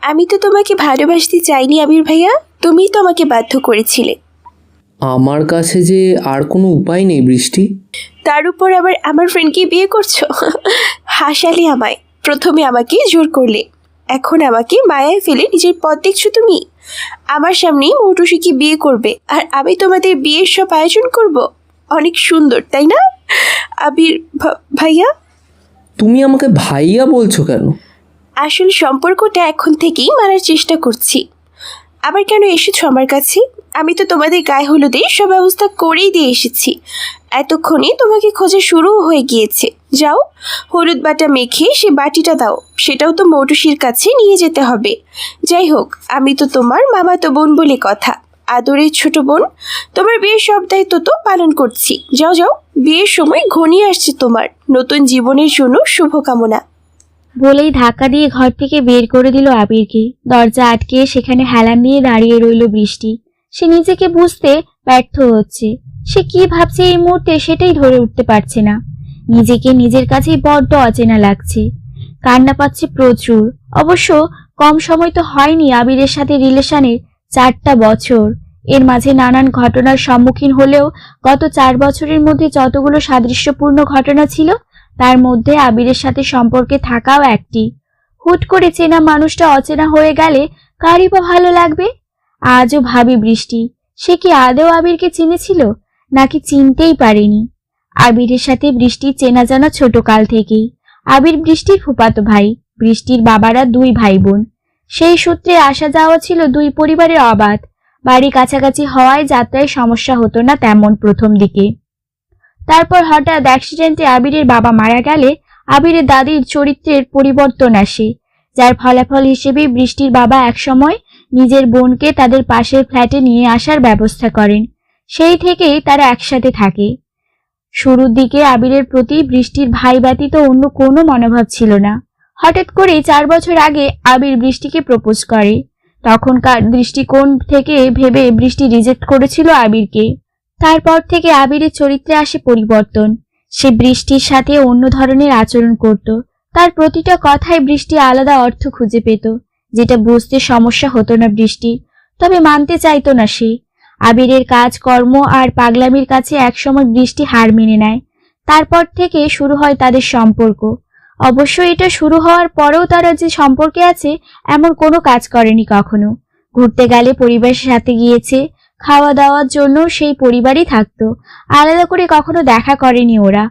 আমি তো তোমাকে ভালোবাসতে চাইনি আবির ভাইয়া, তুমিই তো আমাকে বাধ্য করেছিলে। আমার কাছে যে আর কোনো উপায় নেই বৃষ্টি। তার উপর আবার আমার ফ্রেন্ডকে বিয়ে করছো। হাসালে আমায়, প্রথমে আমাকে জোর করলে, এখন আমাকে মায়ায় ফেলে নিজের পথ দেখছো তুমি। আমার সামনেই মৌটুসিকে বিয়ে করবে, আর আমি তোমাদের বিয়ের সব আয়োজন করব। অনেক সুন্দর তাই না আবির ভাইয়া? তুমি আমাকে ভাইয়া বলছো কেন? আসল সম্পর্কটা এখন থেকেই মানার চেষ্টা করছি। আবার কেন এসেছো আমার কাছে? আমি তো তোমাদের গায়ে হলুদের সব ব্যবস্থা করেই দিয়ে এসেছি। এতক্ষণে তোমাকে খোঁজা শুরু হয়ে গিয়েছে। যাও, হলুদ বাটা মেখে সে বাটিটা দাও, সেটাও তো মৌটুসির কাছে নিয়ে যেতে হবে। যাই হোক, আমি তো তোমার মামাতো বোন বলে কথা, আদরের ছোট বোন। তোমার বিয়ের সব দায়িত্ব তো পালন করছি। যাও যাও, বিয়ের সময় ঘনিয়ে আসছে তোমার। নতুন জীবনের জন্য শুভকামনা। বলেই ধাক্কা দিয়ে ঘর থেকে বের করে দিল আবিরকে। দরজা আটকে সেখানে হেলান দিয়ে দাঁড়িয়ে রইল বৃষ্টি। সে নিজেকে বুঝতে ব্যর্থ হচ্ছে। সে কি ভাবছে এই মুহূর্তে সেটাই ধরে উঠতে পারছে না। নিজেকে নিজের কাছেই বড্ড অচেনা লাগছে। কান্না পাচ্ছে প্রচুর। অবশ্য কম সময় তো হয়নি আবিরের সাথে রিলেশনের, 4টা বছর। এর মাঝে নানান ঘটনার সম্মুখীন হলেও গত 4 বছরের মধ্যে যতগুলো সাদৃশ্যপূর্ণ ঘটনা ছিল, তার মধ্যে আবিরের সাথে সম্পর্কে থাকাও একটি। হুট করে চেনা মানুষটা অচেনা হয়ে গেলে কারই বা ভালো লাগবে? আজও ভাবি বৃষ্টি, সে কি আদৌ আবিরকে চিনেছিল, নাকি চিনতেই পারেনি? আবিরের সাথে বৃষ্টির চেনা জানা ছোট কাল থেকেই। আবির বৃষ্টির ফুফাতো ভাই, বৃষ্টির বাবারা 2 ভাই বোন। সেই সূত্রে আসা যাওয়া ছিল 2 পরিবারের অবাধ। বাড়ি কাছাকাছি হওয়ায় যাত্রায় সমস্যা হতো না তেমন প্রথম দিকে। তারপর হঠাৎ অ্যাক্সিডেন্টে আবিরের বাবা মারা গেলে আবিরের দাদির চরিত্রের পরিবর্তন আসে, যার ফলাফল হিসেবে বৃষ্টির বাবা একসময় নিজের বোনকে তাদের পাশের ফ্ল্যাটে নিয়ে আসার ব্যবস্থা করেন। সেই থেকেই তারা একসাথে থাকে। শুরুর দিকে আবিরের প্রতি বৃষ্টির ভাই ব্যতীত অন্য কোনো মনোভাব ছিল না। হঠাৎ করে 4 বছর আগে আবির বৃষ্টিকে প্রপোজ করে। তখনকার দৃষ্টিকোণ থেকে ভেবে বৃষ্টি রিজেক্ট করেছিল আবিরকে। তারপর থেকে আবিরের চরিত্রে আসে পরিবর্তন। সে বৃষ্টির সাথে অন্য ধরনের আচরণ করত। তার প্রতিটা কথায় বৃষ্টি আলাদা অর্থ খুঁজে পেত, যেটা বুঝতে সমস্যা হতো না বৃষ্টির, তবে মানতে চাইতো না সে। আবিরের কাজ কর্ম আর পাগলামির কাছে একসময় বৃষ্টি হার মেনে নেয়। তারপর থেকে শুরু হয় তাদের সম্পর্ক। অবশ্য এটা শুরু হওয়ার পরেও তারা যে সম্পর্কে আছে এমন কোনো কাজ করেনি কখনো। ঘুরতে গেলে পরিবারের সাথে গিয়েছে, খাওয়া দাওয়ার জন্য সেই পরিবারই থাকতো, আলাদা করে কখনো দেখা করেনি ওরা।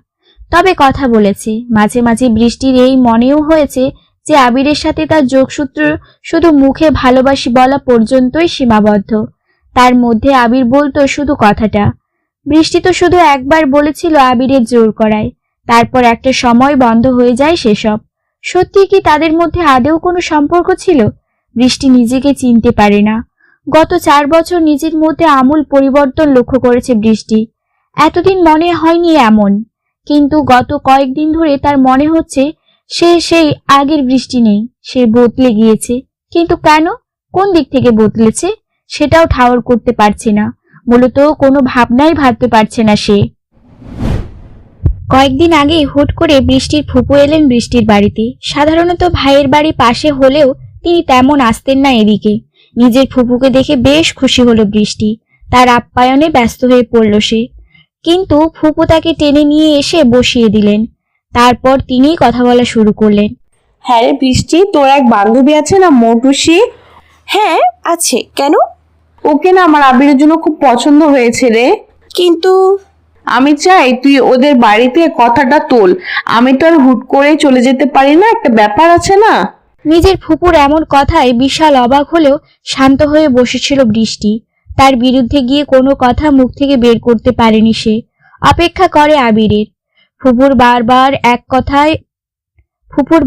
তবে কথা বলেছে মাঝে মাঝে। বৃষ্টির এই মনেও হয়েছে যে আবিরের সাথে তার যোগসূত্র শুধু মুখে ভালোবাসি বলা পর্যন্তই সীমাবদ্ধ। তার মধ্যে আবির বলতো শুধু কথাটা। বৃষ্টি তো শুধু একবার বলেছিল আবিরের জোর করায়, তারপর একটা সময় বন্ধ হয়ে যায় সেসব। সত্যি কি তাদের মধ্যে আদৌ কোনো সম্পর্ক ছিল? বৃষ্টি নিজেকে চিনতে পারে না। গত 4 বছর নিজের মধ্যে আমূল পরিবর্তন লক্ষ্য করেছে বৃষ্টি। এতদিন মনে হয়নি এমন, কিন্তু গত কয়েকদিন ধরে তার মনে হচ্ছে সে সেই আগের বৃষ্টি নেই, সে বদলে গিয়েছে। কিন্তু কেন, কোন দিক থেকে বদলেছে সেটাও ঠাওর করতে পারছে না। মূলত কোনো ভাবনাই ভাবতে পারছে না সে। কয়েকদিন আগে হুট করে বৃষ্টির ফুপু এলেন বৃষ্টির বাড়িতে। সাধারণত ভাইয়ের বাড়ি পাশে হলেও তিনি তেমন আসতেন না এদিকে। নিজের ফুপুকে দেখে বেশ খুশি হলো বৃষ্টি। তার আপ্যায়নে ব্যস্ত হয়ে পড়ল সে। কিন্তু ফুপু তাকে টেনে নিয়ে এসে বসিয়ে দিলেন। তারপর তিনিই কথা বলা শুরু করলেন। হ্যাঁ রে বৃষ্টি, তোর এক বান্ধবী আছে না মৌটুসি? হ্যাঁ আছে, কেন? ওকে না আমার আবিরের জন্য খুব পছন্দ হয়েছে রে। কিন্তু আমি চাই তুই ওদের বাড়িতে কথাটা তোল। আমি তো আর হুট করে চলে যেতে পারি না, একটা ব্যাপার আছে না। নিজের ফুপুর এমন কথায় বিশাল অবাক হলেও শান্ত হয়ে বসেছিল বৃষ্টি। তার বিরুদ্ধে গিয়ে কোনো কথা মুখ থেকে বের করতে পারেনি সে। অপেক্ষা করে আবিরের। ফুপুর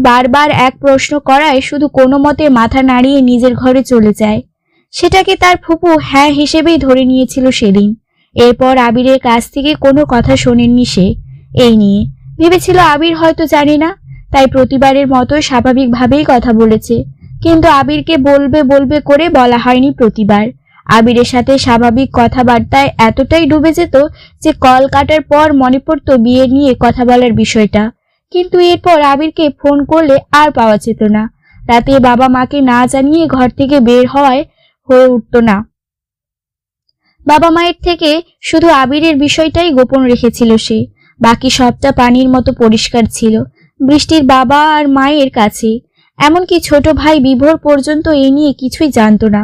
বারবার এক প্রশ্ন করায় শুধু কোনো মতে মাথা নাড়িয়ে নিজের ঘরে চলে যায়। সেটাকে তার ফুপু হ্যাঁ হিসেবেই ধরে নিয়েছিল সেদিন। এরপর আবিরের কাছ থেকে কোনো কথা শোনেননি সে এই নিয়ে। ভেবেছিল আবির হয়তো জানে না, তাই প্রতিবারের মতো স্বাভাবিকভাবেই কথা বলেছে। কিন্তু আবিরকে বলবে বলবে করে বলা হয়নি প্রতিবার। আবিরের সাথে স্বাভাবিক কথাবার্তায় এতটাই ডুবে যেত যে কল কাটার পর মনে পড়তো বিয়ে নিয়ে কথা বলার বিষয়টা। কিন্তু এরপর আবিরকে ফোন করলে আর পাওয়া যেত না। রাতে বাবা মাকে না জানিয়ে ঘর থেকে বের হয়ে উঠত না। বাবা মায়ের থেকে শুধু আবিরের বিষয়টাই গোপন রেখেছিল সে, বাকি সবটা পানির মতো পরিষ্কার ছিল বৃষ্টির বাবা আর মায়ের কাছে। এমনকি ছোট ভাই বিভোর পর্যন্ত এ নিয়ে কিছুই জানত না।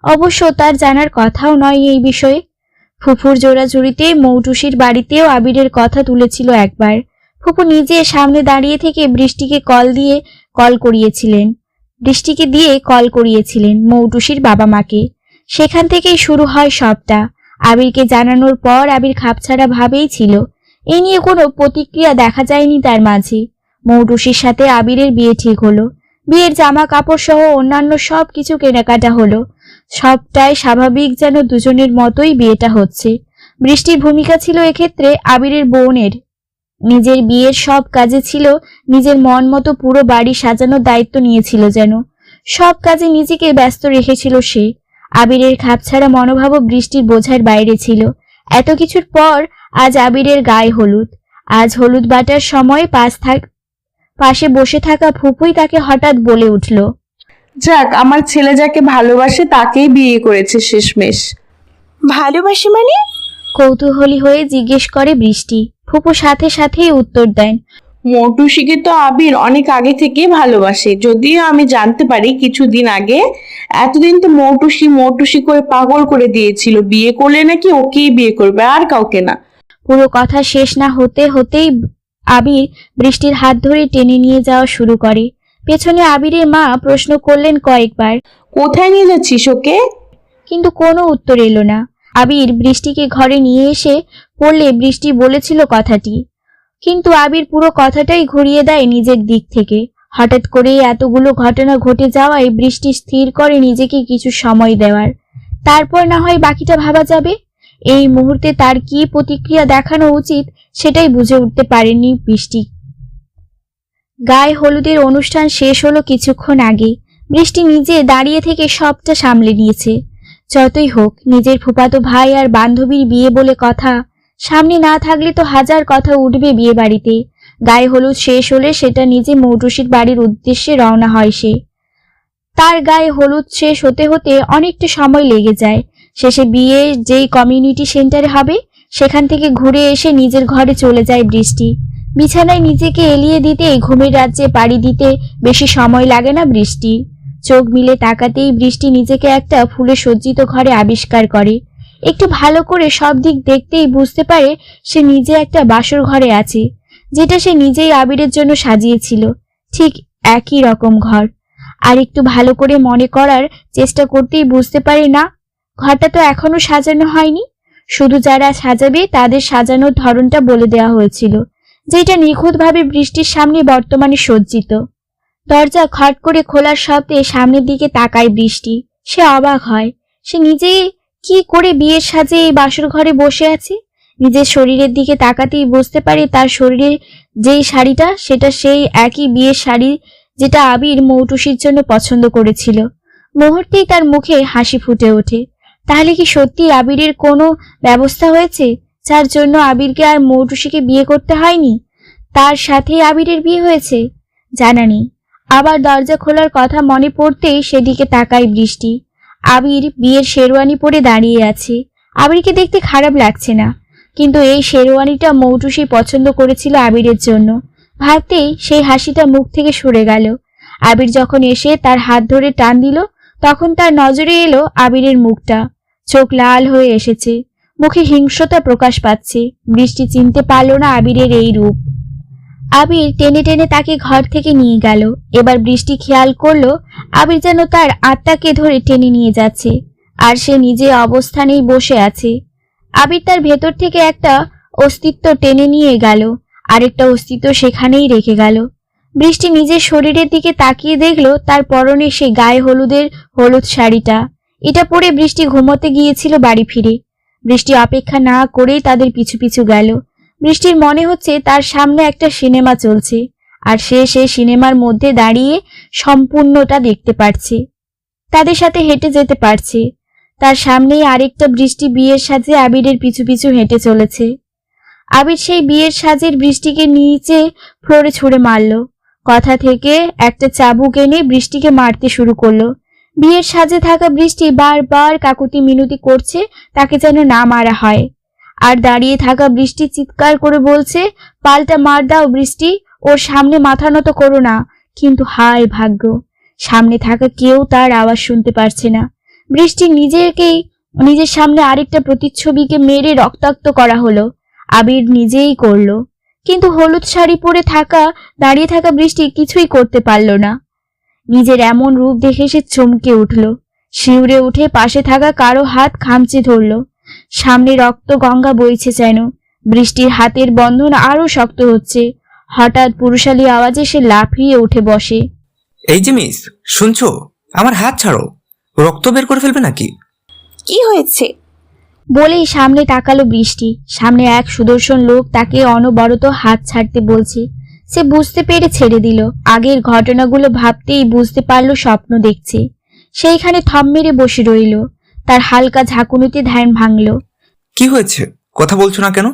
অবশ্য তার জানার কথাও নয় এই বিষয়ে। ফুফুর জোড়াজুড়িতে মৌটুসির বাড়িতেও আবিরের কথা তুলেছিল একবার। ফুফু নিজে সামনে দাঁড়িয়ে থেকে বৃষ্টিকে দিয়ে কল করিয়েছিলেন মৌটুসির বাবা মাকে। সেখান থেকেই শুরু হয় সবটা। আবিরকে জানানোর পর আবির খাপছাড়া ভাবেই ছিল। এ নিয়ে কোনো প্রতিক্রিয়া দেখা যায়নি তার মাঝে। মৌটুসির সাথে আবিরের বিয়ে ঠিক হলো। বিয়ের জামা কাপড় সহ অন্যান্য সব কিছু কেনাকাটা হলো। সবটাই স্বাভাবিক, যেন দুজনের মতোই বিয়েটা হচ্ছে। বৃষ্টির ভূমিকা ছিল এক্ষেত্রে আবিরের বোনের। নিজের বিয়ের সব কাজে ছিল নিজের মন মতো, পুরো বাড়ি সাজানোর দায়িত্ব নিয়েছিল যেন। সব কাজে নিজেকে ব্যস্ত রেখেছিল সে। আবিরের খাপছাড়া মনোভাবও বৃষ্টির বোঝার বাইরে ছিল। এত কিছুর পর আজ আবিরের গায়ে হলুদ। আজ হলুদ বাটার সময় পাশে বসে থাকা ফুপুই তাকে হঠাৎ বলে উঠল, যাক, আমার ছেলে যাকে ভালোবাসে তাকেই বিয়ে করেছে শেষমেশ। ভালোবাসি মানে? কৌতূহলী হয়ে জিজ্ঞেস করে বৃষ্টি। ফুপু সাথে সাথেই উত্তর দেন, মৌটুসিকে তো আবির অনেক আগে থেকে ভালোবাসে, যদিও আমি জানতে পারি কিছুদিন আগে। এতদিন তো মৌটুসি করে পাগল করে দিয়েছিল, বিয়ে করলে নাকি ওকেই বিয়ে করবে, আর কাউকে না। পুরো কথা শেষ না হতেই আবির বৃষ্টির হাত ধরে টেনে নিয়ে যাওয়া শুরু করে। পেছনে আবিরের মা প্রশ্ন করলেন কয়েকবার, কোথায় নিয়ে যাচ্ছিস ওকে? কিন্তু কোনো উত্তর এলো না। আবির বৃষ্টিকে ঘরে নিয়ে এসে পড়লে বৃষ্টি বলেছিল কথাটি, কিন্তু আবির পুরো কথাটাই ঘুরিয়ে দেয় নিজের দিক থেকে। হঠাৎ করে এতগুলো ঘটনা ঘটে যাওয়ায় বৃষ্টি স্থির করে নিজেকে কিছু সময় দেওয়ার, তারপর না হয় বাকিটা ভাবা যাবে। এই মুহূর্তে তার কি প্রতিক্রিয়া দেখানো উচিত সেটাই বুঝে উঠতে পারেনি বৃষ্টি। গায়ে হলুদের অনুষ্ঠান শেষ হলো কিছুক্ষণ আগে। বৃষ্টি নিজে দাঁড়িয়ে থেকে সবটা সামলে নিয়েছে। যতই হোক, নিজের ফুফাতো ভাই আর বান্ধবীর বিয়ে বলে কথা, সামনে না থাকলে তো হাজার কথা উঠবে বিয়ে বাড়িতে। গায়ে হলুদ শেষ হলে সেটা নিজে মৌটুসির বাড়ির উদ্দেশ্যে রওনা হয় সে। তার গায়ে হলুদ শেষ হতে হতে অনেকটা সময় লেগে যায়। শেষে বিয়ে যেই কমিউনিটি সেন্টারে হবে সেখান থেকে ঘুরে এসে নিজের ঘরে চলে যায় বৃষ্টি। বিছানায় নিজেকে এলিয়ে দিতে, ঘুমের রাজ্যে পাড়ি দিতে বেশি সময় লাগে না বৃষ্টির। চোখ মিলে তাকাতেই বৃষ্টি নিজেকে একটা ফুলে সজ্জিত ঘরে আবিষ্কার করে। একটু ভালো করে সব দিক দেখতেই বুঝতে পারে সে নিজে একটা বাসর ঘরে আছে, যেটা সে নিজেই আবিরের জন্য সাজিয়েছিল। ঠিক একই রকম ঘর। আর একটু ভালো করে মনে করার চেষ্টা করতেই বুঝতে পারে না, ঘরটা তো এখনো সাজানো হয়নি। শুধু যারা সাজাবে তাদের সাজানোর ধরনটা বলে দেওয়া হয়েছিল, যেটা নিখুঁতভাবে বৃষ্টির সামনে বর্তমানে সজ্জিত। দরজা খট করে খোলার শব্দে সামনের দিকে তাকায় বৃষ্টি। সে অবাক হয়, সে নিজেই কি করে বিয়ের সাজে এই বাসর ঘরে বসে আছে। নিজের শরীরের দিকে তাকাতেই বুঝতে পারে তার শরীরে যেই শাড়িটা, সেটা সেই একই বিয়ের শাড়ি যেটা আবির মৌটুসির জন্য পছন্দ করেছিল। মুহূর্তেই তার মুখে হাসি ফুটে ওঠে। তাহলে কি সত্যি আবিরের কোনো ব্যবস্থা হয়েছে, যার জন্য আবিরকে আর মৌটুসিকে বিয়ে করতে হয়নি? তার সাথেই আবিরের বিয়ে হয়েছে? জানা নেই। আবার দরজা খোলার কথা মনে পড়তেই সেদিকে তাকায় বৃষ্টি। আবির বিয়ের শেরওয়ানি পরে দাঁড়িয়ে আছে। আবিরকে দেখতে খারাপ লাগছে না, কিন্তু এই শেরওয়ানিটা মৌটুসি পছন্দ করেছিল আবিরের জন্য। ভাবতেই সেই হাসিটা মুখ থেকে সরে গেল। আবির যখন এসে তার হাত ধরে টান দিল, তখন তার নজরে এলো আবিরের মুখটা। চোখ লাল হয়ে এসেছে, মুখে হিংস্রতা প্রকাশ পাচ্ছে। বৃষ্টি চিনতে পারল না আবিরের এই রূপ। আবির টেনে টেনে তাকে ঘর থেকে নিয়ে গেল। এবার বৃষ্টি খেয়াল করলো আবির যেন তার আত্মাকে ধরে টেনে নিয়ে যাচ্ছে, আর সে নিজে অবস্থানেই বসে আছে। আবির তার ভেতর থেকে একটা অস্তিত্ব টেনে নিয়ে গেল, আরেকটা অস্তিত্ব সেখানেই রেখে গেল। বৃষ্টি নিজের শরীরের দিকে তাকিয়ে দেখলো তার পরনে সে গায়ে হলুদ শাড়িটা। এটা পরে বৃষ্টি ঘুমোতে গিয়েছিল বাড়ি ফিরে। বৃষ্টি অপেক্ষা না করেই তাদের পিছু পিছু গেল। বৃষ্টির মনে হচ্ছে তার সামনে একটা সিনেমা চলছে, আর সে সেই সিনেমার মধ্যে দাঁড়িয়ে সম্পূর্ণটা দেখতে পারছে, তাদের সাথে হেঁটে যেতে পারছে। তার সামনেই আরেকটা বৃষ্টি বিয়ের সাজে আবিরের পিছু পিছু হেঁটে চলেছে। আবির সেই বিয়ের সাজের বৃষ্টিকে নিচে ফ্লোরে ছুঁড়ে মারল। কথা থেকে একটা চাবুক এনে বৃষ্টিকে মারতে শুরু করলো। বিয়ের সাজে থাকা বৃষ্টি বারবার কাকুতি মিনতি করছে তাকে যেন না মারা হয়। আর দাঁড়িয়ে থাকা বৃষ্টি চিৎকার করে বলছে, পাল্টা মার দাও বৃষ্টি, ওর সামনে মাথা নত করো না। কিন্তু হায় ভাগ্য, সামনে থাকা কেউ তার আওয়াজ শুনতে পারছে না। বৃষ্টি নিজের সামনে আরেকটা প্রতিচ্ছবিকে মেরে রক্তাক্ত করা হলো। আবির নিজেই করলো, কিন্তু হলুদ শাড়ি পরে দাঁড়িয়ে থাকা বৃষ্টি কিছুই করতে পারল না। নিজের এমন রূপ দেখে সে চমকে উঠল, শিউরে উঠে পাশে থাকা কারো হাত খামচে ধরল। সামনে রক্ত গঙ্গা বইছে যেন। বৃষ্টির হাতের বন্ধন আরো শক্ত হচ্ছে। হঠাৎ পুরুষালী আওয়াজে সে লাফিয়ে উঠে বসে। এই যে মিস, শুনছো? আমার হাত ছাড়ো, রক্ত বের করে ফেলবে নাকি? কি হয়েছে? বলেই সামনে তাকালো বৃষ্টি। সামনে এক সুদর্শন লোক তাকে অনবরত হাত ছাড়তে বলছে। সে বুঝতে পেরে ছেড়ে দিল। আগের ঘটনাগুলো ভাবতেই বুঝতে পারলো স্বপ্ন দেখছে। সেইখানে থম মেরে বসে রইল। তার হালকা ঝাঁকুনিতে ধ্যান ভাঙল। কি হয়েছে? কথা বলছো না কেন?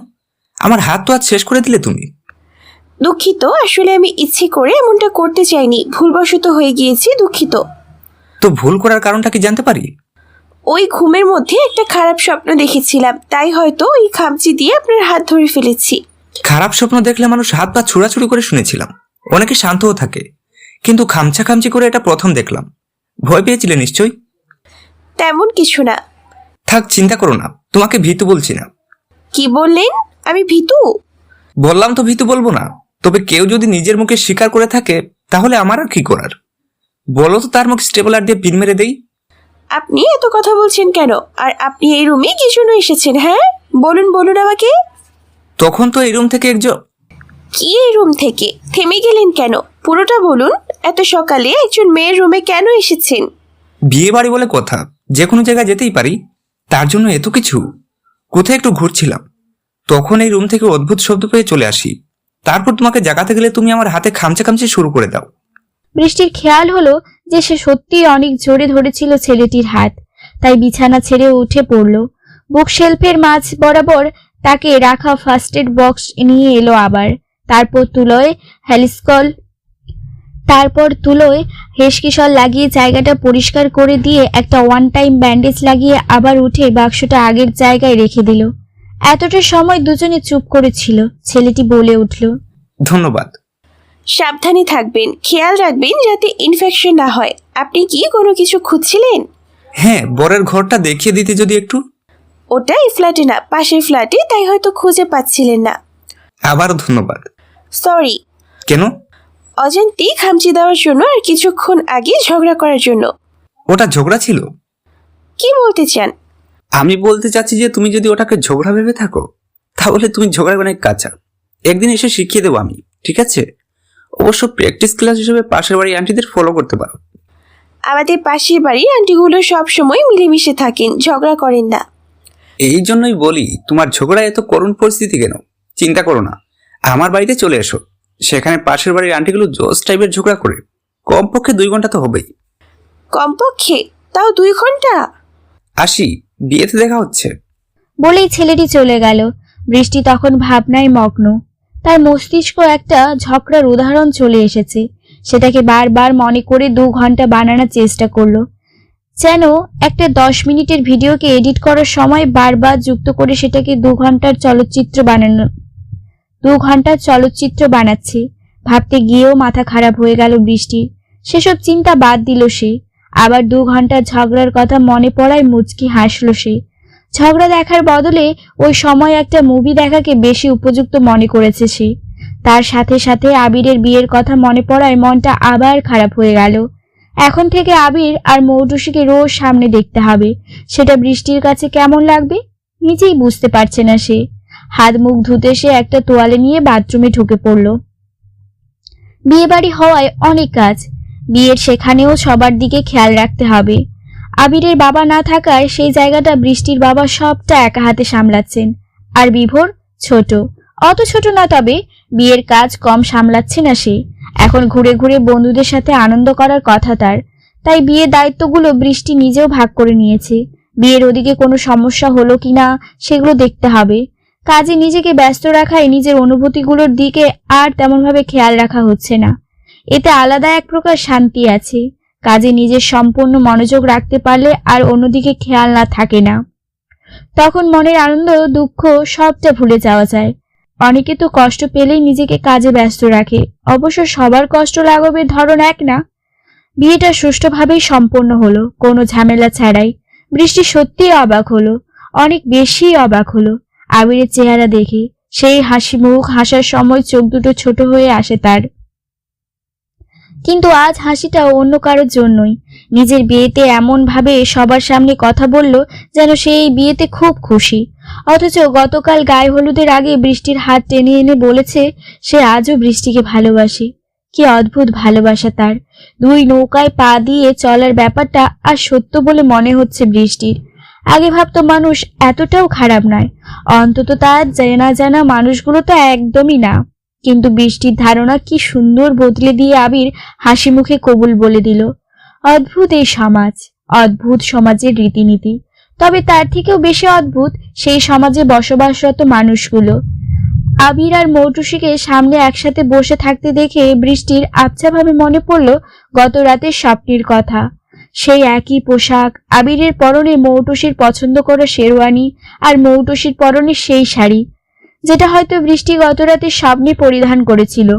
আমার হাত তো আজ শেষ করে দিলে তুমি। দুঃখিত, আসলে আমি ইচ্ছে করে এমনটা করতে চাইনি, ভুলবশত হয়ে গিয়েছি, দুঃখিত। তো ভুল করার কারণটা কি জানতে পারি? ওই ঘুমের মধ্যে একটা খারাপ স্বপ্ন দেখেছিলাম, তাই হয়তো ওই খামচি দিয়ে আপনার হাত ধরে ফেলেছি। খারাপ স্বপ্ন দেখলে মানুষ হাত পা ছুড়াছুড়ি করে শুনেছিলাম, অনেকে শান্তও থাকে, কিন্তু খামচি করে এটা প্রথম দেখলাম। ভয় পেয়েছিলে নিশ্চয়ই? তেমন কিছু না। থাক, চিন্তা করো না, তোমাকে ভীতু বলছি না। কি বললেন? আমি ভীতু? বললাম তো ভীতু বলবো না, তবে কেউ যদি নিজের মুখে স্বীকার করে থাকে তাহলে আমার আর কি করার? বলো তো তার মুখ স্টেপলার দিয়ে পিন মেরে দেই। আপনি এত কথা বলছেন কেন? আর আপনি এই রুমে কি জন্য এসেছেন? হ্যাঁ, বলুন বলুন আমাকে। তখন তো এই রুম থেকে কি এই রুম থেকে? থেমে গেলেন কেন? পুরোটা বলুন। এত সকালে একজন মেয়ের রুমে কেন এসেছেন? বিয়ে বাড়ি বলে কথা, যে কোনো জায়গায় যেতেই পারি, তার জন্য এত কিছু? কোথায় একটু ঘুরছিলাম, তখন এই রুম থেকে অদ্ভুত শব্দ পেয়ে চলে আসি। তারপর তোমাকে জাগাতে গেলে তুমি আমার হাতে খামচে শুরু করে দাও। বৃষ্টির খেয়াল হলো যে সে সত্যিই অনেক জোরে ধরেছিল ছেলেটির হাত। তাই বিছানা ছেড়ে উঠে পড়ল। বুক শেলফের মাঝ বরাবর তাকে রাখা ফার্স্ট এড বক্স নিয়ে এলো আবার। তারপর তুলোয় হেসকিসল লাগিয়ে জায়গাটা পরিষ্কার করে দিয়ে একটা ওয়ান টাইম ব্যান্ডেজ লাগিয়ে আবার উঠে বাক্সটা আগের জায়গায় রেখে দিল। এতটা সময় দুজনে চুপ করেছিল। ছেলেটি বলে উঠল, ধন্যবাদ। সাবধানে থাকবেন, খেয়াল রাখবেন যাতে ইনফেকশন না হয়। আপনি কি কোনো কিছু খুঁজছিলেন? হ্যাঁ, বরের ঘরটা দেখিয়ে দিতে যদি একটু। ওটা এই ফ্ল্যাটে না, পাশের ফ্ল্যাটে, তাই হয়তো খুঁজে পাচ্ছিলেন না। আবারও ধন্যবাদ। সরি। কেন? অজান্তেই খামচি দেওয়ার জন্য আর কিছুক্ষণ আগে ঝগড়া করার জন্য। ওটা ঝগড়া ছিল? কি বলতে চান? আমি বলতে চাচ্ছি যে তুমি যদি ওটাকে ঝগড়া ভেবে থাকো তাহলে তুমি ঝগড়া অনেক কাঁচা। একদিন এসে শিখিয়ে দেবো আমি, ঠিক আছে? অবশ্য প্র্যাকটিস ক্লাস হিসেবে পাশের বাড়ি আন্টিদের ফলো করতে পারো। আমাদের পাশের বাড়ির আন্টিগুলো সবসময় মিলেমিশে থাকেন, ঝগড়া করেন না। এই জন্যই বলি, তোমার ঝগড়া এত করুণ পরিস্থিতি কেন? চিন্তা করো না, আমার বাড়িতে চলে এসো। সেখানে পাশের বাড়ির আন্টিগুলো জোস টাইপের ঝগড়া করে, কমপক্ষে 2 ঘন্টা তো হবেই। কমপক্ষে? তাও 2 ঘন্টা? আসি, বিয়েতে দেখা হচ্ছে। বলেই ছেলেটি চলে গেল। বৃষ্টি তখন ভাবনায় মগ্ন। তার মস্তিষ্ক একটা ঝগড়ার উদাহরণ চলে এসেছে। সেটাকে বারবার মনে করে 2 ঘন্টা বানানোর চেষ্টা করলো। যেন একটা 10 মিনিটের ভিডিওকে এডিট করার সময় বারবার যুক্ত করে সেটাকে 2 ঘন্টার চলচ্চিত্র বানাচ্ছে। ভাবতে গিয়েও মাথা খারাপ হয়ে গেল বৃষ্টির। সেসব চিন্তা বাদ দিল সে। আবার 2 ঘন্টার ঝগড়ার কথা মনে পড়ায় মুচকি হাসল সে। ঝগড়া দেখার বদলে ওই সময় একটা মুভি দেখাকে বেশি উপযুক্ত মনে করেছে সে। তার সাথে সাথে আবিরের বিয়ের কথা মনে পড়ায় মনটা আবার খারাপ হয়ে গেল। এখন থেকে আবির আর মৌটুসিকে রোজ সামনে দেখতে হবে। সেটা বৃষ্টির কাছে কেমন লাগবে নিজেই বুঝতে পারছে না সে। হাত মুখ ধুতে সে একটা তোয়ালে নিয়ে বাথরুমে ঢুকে পড়ল। বিয়ে বাড়ি হওয়ায় অনেক কাজ। বিয়ের সেখানেও সবার দিকে খেয়াল রাখতে হবে। আবিরের বাবা না থাকায় সেই জায়গাটা বৃষ্টির বাবা সবটা একা হাতে সামলাচ্ছেন। আর বিভোর ছোট, অত ছোট না, তবে বিয়ের কাজ কম সামলাচ্ছে না সে। এখন ঘুরে ঘুরে বন্ধুদের সাথে আনন্দ করার কথা তার। তাই বিয়ের দায়িত্বগুলো বৃষ্টি নিজেও ভাগ করে নিয়েছে। বিয়ের ওদিকে কোনো সমস্যা হলো কিনা সেগুলো দেখতে হবে। কাজে নিজেকে ব্যস্ত রাখায় নিজের অনুভূতিগুলোর দিকে আর তেমনভাবে খেয়াল রাখা হচ্ছে না। এতে আলাদা এক প্রকার শান্তি আছে। কাজে নিজের সম্পূর্ণ মনোযোগ রাখতে পারলে আর অন্যদিকে খেয়াল না থাকে না। তখন মনের আনন্দ দুঃখ সবটা ভুলে যাওয়া যায়। অনেকে তো কষ্ট পেলেই নিজেকে কাজে ব্যস্ত রাখে, অবশ্য সবার কষ্ট লাঘবের ধরন এক না। বিয়েটা সুষ্ঠুভাবেই সম্পন্ন হলো, কোনো ঝামেলা ছাড়াই। বৃষ্টি সত্যিই অবাক হলো, অনেক বেশি অবাক হলো আবিরের চেহারা দেখে। সেই হাসি মুখ হাসার সময় চোখ দুটো ছোট হয়ে আসে তার। কিন্তু আজ হাসিটা অন্য কারোর জন্যই। নিজের বিয়েতে এমন ভাবে সবার সামনে কথা বলল যেন সে এই বিয়েতে খুব খুশি। অথচ গতকাল গায়ে হলুদের আগে বৃষ্টির হাত টেনে এনে বলেছে সে আজও বৃষ্টিকে ভালোবাসে। কি অদ্ভুত ভালোবাসা তার। দুই নৌকায় পা দিয়ে চলার ব্যাপারটা আর সত্য বলে মনে হচ্ছে বৃষ্টির। আগে ভাবতো মানুষ এতটাও খারাপ নয়, অন্তত তার জানা জানা মানুষগুলো তো একদমই না। কিন্তু বৃষ্টির ধারণা কি সুন্দর বদলে দিয়ে আবির হাসি মুখে কবুল বলে দিল। অদ্ভুত এই সমাজ, অদ্ভুত সমাজের রীতিনীতি। তবে তার থেকেও বেশি অদ্ভুত সেই সমাজে বসবাসরত মানুষগুলো। আবির আর মৌটুসিকে সামনে একসাথে বসে থাকতে দেখে বৃষ্টির আবছাভাবে মনে পড়ল গত রাতের স্বপ্নের কথা। সেই একই পোশাক, আবিরের পরনে মৌটুসির পছন্দ করা শেরওয়ানি আর মৌটুসির পরনে সেই শাড়ি, যেটা হয়তো বৃষ্টি গত রাতে স্বপ্নে পরিধান করেছিল।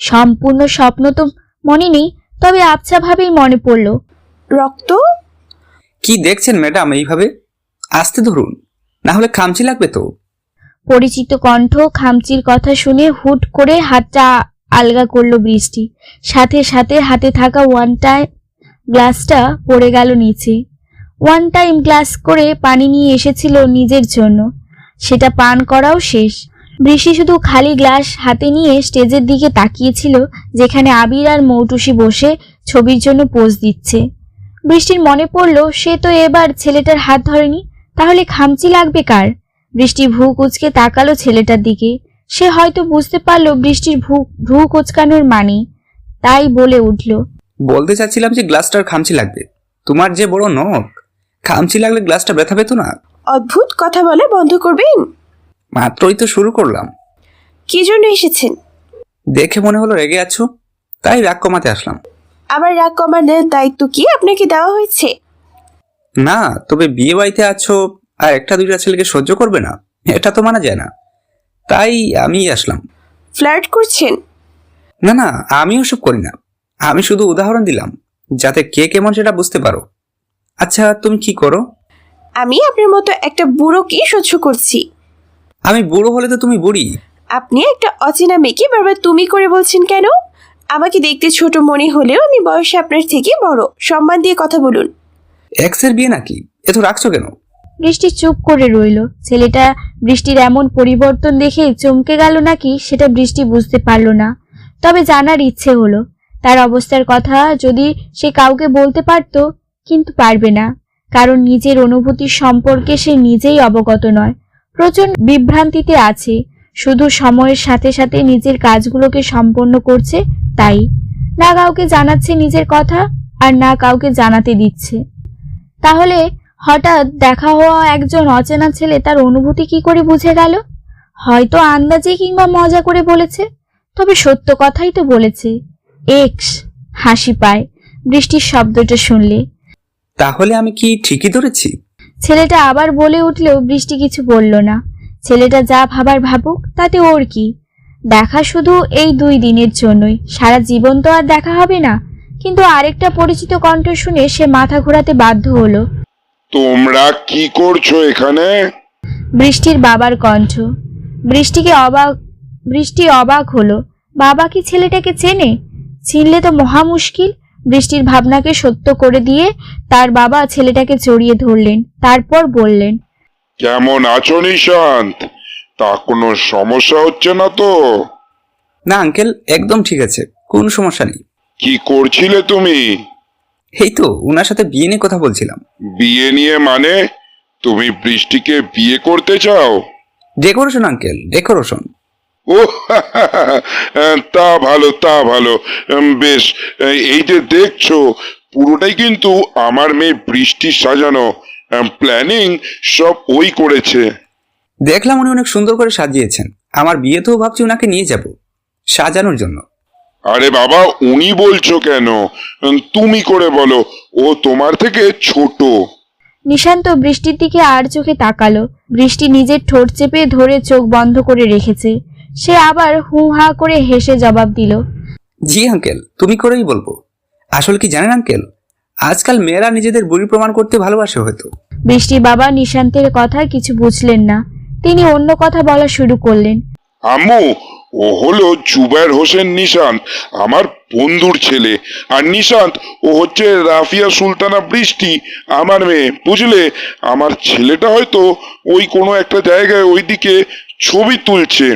সম্পূর্ণ স্বপ্ন তো মনে নেই, তবে আবছাভাবেই মনে পড়ল। রক্ত? কি দেখছেন ম্যাডাম এইভাবে? আসতে ধরুন, না হলে খামচি লাগবে তো। পরিচিত কণ্ঠ, খামচির কথা শুনে হুট করে হাতটা আলগা করলো বৃষ্টি। সাথে সাথে হাতে থাকা ওয়ান টাইম গ্লাসটা পড়ে গেল নিচে। ওয়ান টাইম গ্লাস করে পানি নিয়ে এসেছিল নিজের জন্য, সেটা পান করাও শেষ। বৃষ্টি শুধু খালি গ্লাস হাতে নিয়ে স্টেজের দিকে তাকিয়েছিল, যেখানে আবির আর মৌটুসি বসে ছবির জন্য পোজ দিচ্ছে। বৃষ্টির মনে পড়ল সে তো এবার ছেলেটার হাত ধরেনি, তাহলে খামচি লাগবে কার? বৃষ্টি ভ্রু কুঁচকে তাকালো ছেলেটার দিকে। সে হয়তো বুঝতে পারলো বৃষ্টির ভ্রু কুঁচকানোর মানে, তাই বলে উঠল, বলতে চাচ্ছিলাম যে গ্লাসটার খামচি লাগবে। তোমার যে বড় নখ, খামচি লাগলে গ্লাসটা ব্যথা পেতো না? অদ্ভুত কথা বলা বন্ধ করবেন? মাত্রই তো শুরু করলাম। কি জন্য এসেছেন? দেখে মনে হলো রেগে আছো, তাই রাগ কমাতে আসলাম। আমার রাগ কমানোর দায়িত্ব কি আপনাকে দেওয়া হয়েছে? না, তবে বিয়ে বাড়িতে আছো আর একটা দুইটা ছেলেকে সহ্য করবে না, এটা তো মানা যায় না, তাই আমি আসলাম। ফ্লার্ট করছেন? না না, আমি ওসব করি না। আমি শুধু উদাহরণ দিলাম যাতে কে কেমন সেটা বুঝতে পারো। আচ্ছা, তুমি কি করো? আমি আপনার মতো একটা বুড়োকে সহ্য করছি। আমি বুড়ো হলে তো তুমি বুড়ি। আপনি একটা অচেনা মেয়েকে বারবার তুমি করে বলছেন কেন? আমাকে দেখতে ছোট মনে হলেও আমি বয়সে আপনার থেকে বড়। সম্মান দিয়ে কথা বলুন। এক্সের বিয়ে নাকি? এত রাখছো কেন? বৃষ্টি চুপ করে রইল। ছেলেটা বৃষ্টির এমন পরিবর্তন দেখে চমকে গেল নাকি সেটা বৃষ্টি বুঝতে পারল না। তবে জানার ইচ্ছে হলো তার অবস্থার কথা যদি সে কাউকে বলতে পারত, কিন্তু পারবে না, কারণ নিজের অনুভূতির সম্পর্কে সে নিজেই অবগত নয়। প্রচণ্ড বিভ্রান্তিতে আছে, শুধু সময়ের সাথে সাথে নিজের কাজগুলোকে সম্পন্ন করছে, তাই না কাউকে জানাচ্ছে নিজের কথা আর না কাউকে জানাতে দিচ্ছে। তাহলে হঠাৎ দেখা হওয়া একজন অচেনা ছেলে তার অনুভূতি কি করে বুঝে গেল? হয়তো আন্দাজে কিংবা মজা করে বলেছে, তবে সত্য কথাই তো বলেছে। এক্স। হাসি পায় বৃষ্টির শব্দটা শুনলে। তাহলে আমি কি ঠিকই ধরেছি? ছেলেটা আবার বলে উঠলেও বৃষ্টি কিছু বলল না। ছেলেটা যা ভাবার ভাবুক, তাতে ওর কি? দেখা শুধু এই 2 দিনের জন্যই, সারা জীবন তো আর দেখা হবে না। কিন্তু আরেকটা পরিচিত কণ্ঠ শুনে সে মাথা ঘোরাতে বাধ্য হলো। তোমরা কি করছো এখানে? বৃষ্টির বাবার কণ্ঠ। বৃষ্টি অবাক হলো। বাবা কি ছেলেটাকে চেনে? চিনলে তো মহা মুশকিল। বৃষ্টির ভাবনাকে সত্য করে দিয়ে তার বাবা ছেলেটাকে জড়িয়ে ধরলেন, তারপর বললেন, কেমন আছো নিশান্ত? তা কোনো সমস্যা হচ্ছে না তো? না আঙ্কেল, একদম ঠিক আছে, কোনো সমস্যা নেই। কি করছিলে তুমি? এই তো ওনার সাথে বিয়ে নিয়ে কথা বলছিলাম। বিয়ে নিয়ে মানে? তুমি বৃষ্টিকে বিয়ে করতে চাও? Decoration uncle, decoration. ও তা ভালো, তা ভালো। বেশ, এই যে দেখছো পুরোটাই কিন্তু আমার মেয়ে বৃষ্টির সাজানো। প্ল্যানিং সব ওই করেছে। দেখলাম উনি অনেক সুন্দর করে সাজিয়েছেন। আমার বিয়েতেও ভাবছি ওনাকে নিয়ে যাব সাজানোর জন্য। আরে বাবা, উনি বলছো কেন? তুমি করে বলো, ও তোমার থেকে ছোট। নিশান্ত বৃষ্টির দিকে আর চোখে তাকালো। বৃষ্টি নিজের ঠোঁট চেপে ধরে চোখ বন্ধ করে রেখেছে। সে আবার হু হা করে হেসে জবাব দিল, জি আঙ্কেল, তুমি করেই বলবো। আসলে কি জানেন আঙ্কেল, আজকাল মেয়েরা নিজেদের বুড়ি প্রমাণ করতে ভালোবাসে হয়তো। বৃষ্টির বাবা নিশান্তের কথা কিছু বুঝলেন না। তিনি অন্য কথা বলা শুরু করলেন। আম্মু, ও হলো জুবায়ের হোসেন নিশান্ত, আমার বন্ধুর ছেলে। আর নিশান্ত, ও হচ্ছে রাফিয়া সুলতানা বৃষ্টি, আমার মেয়ে, বুঝলে? আমার ছেলেটা হয়তো ওই কোনো একটা জায়গায় ওইদিকে ছবি তুলছে।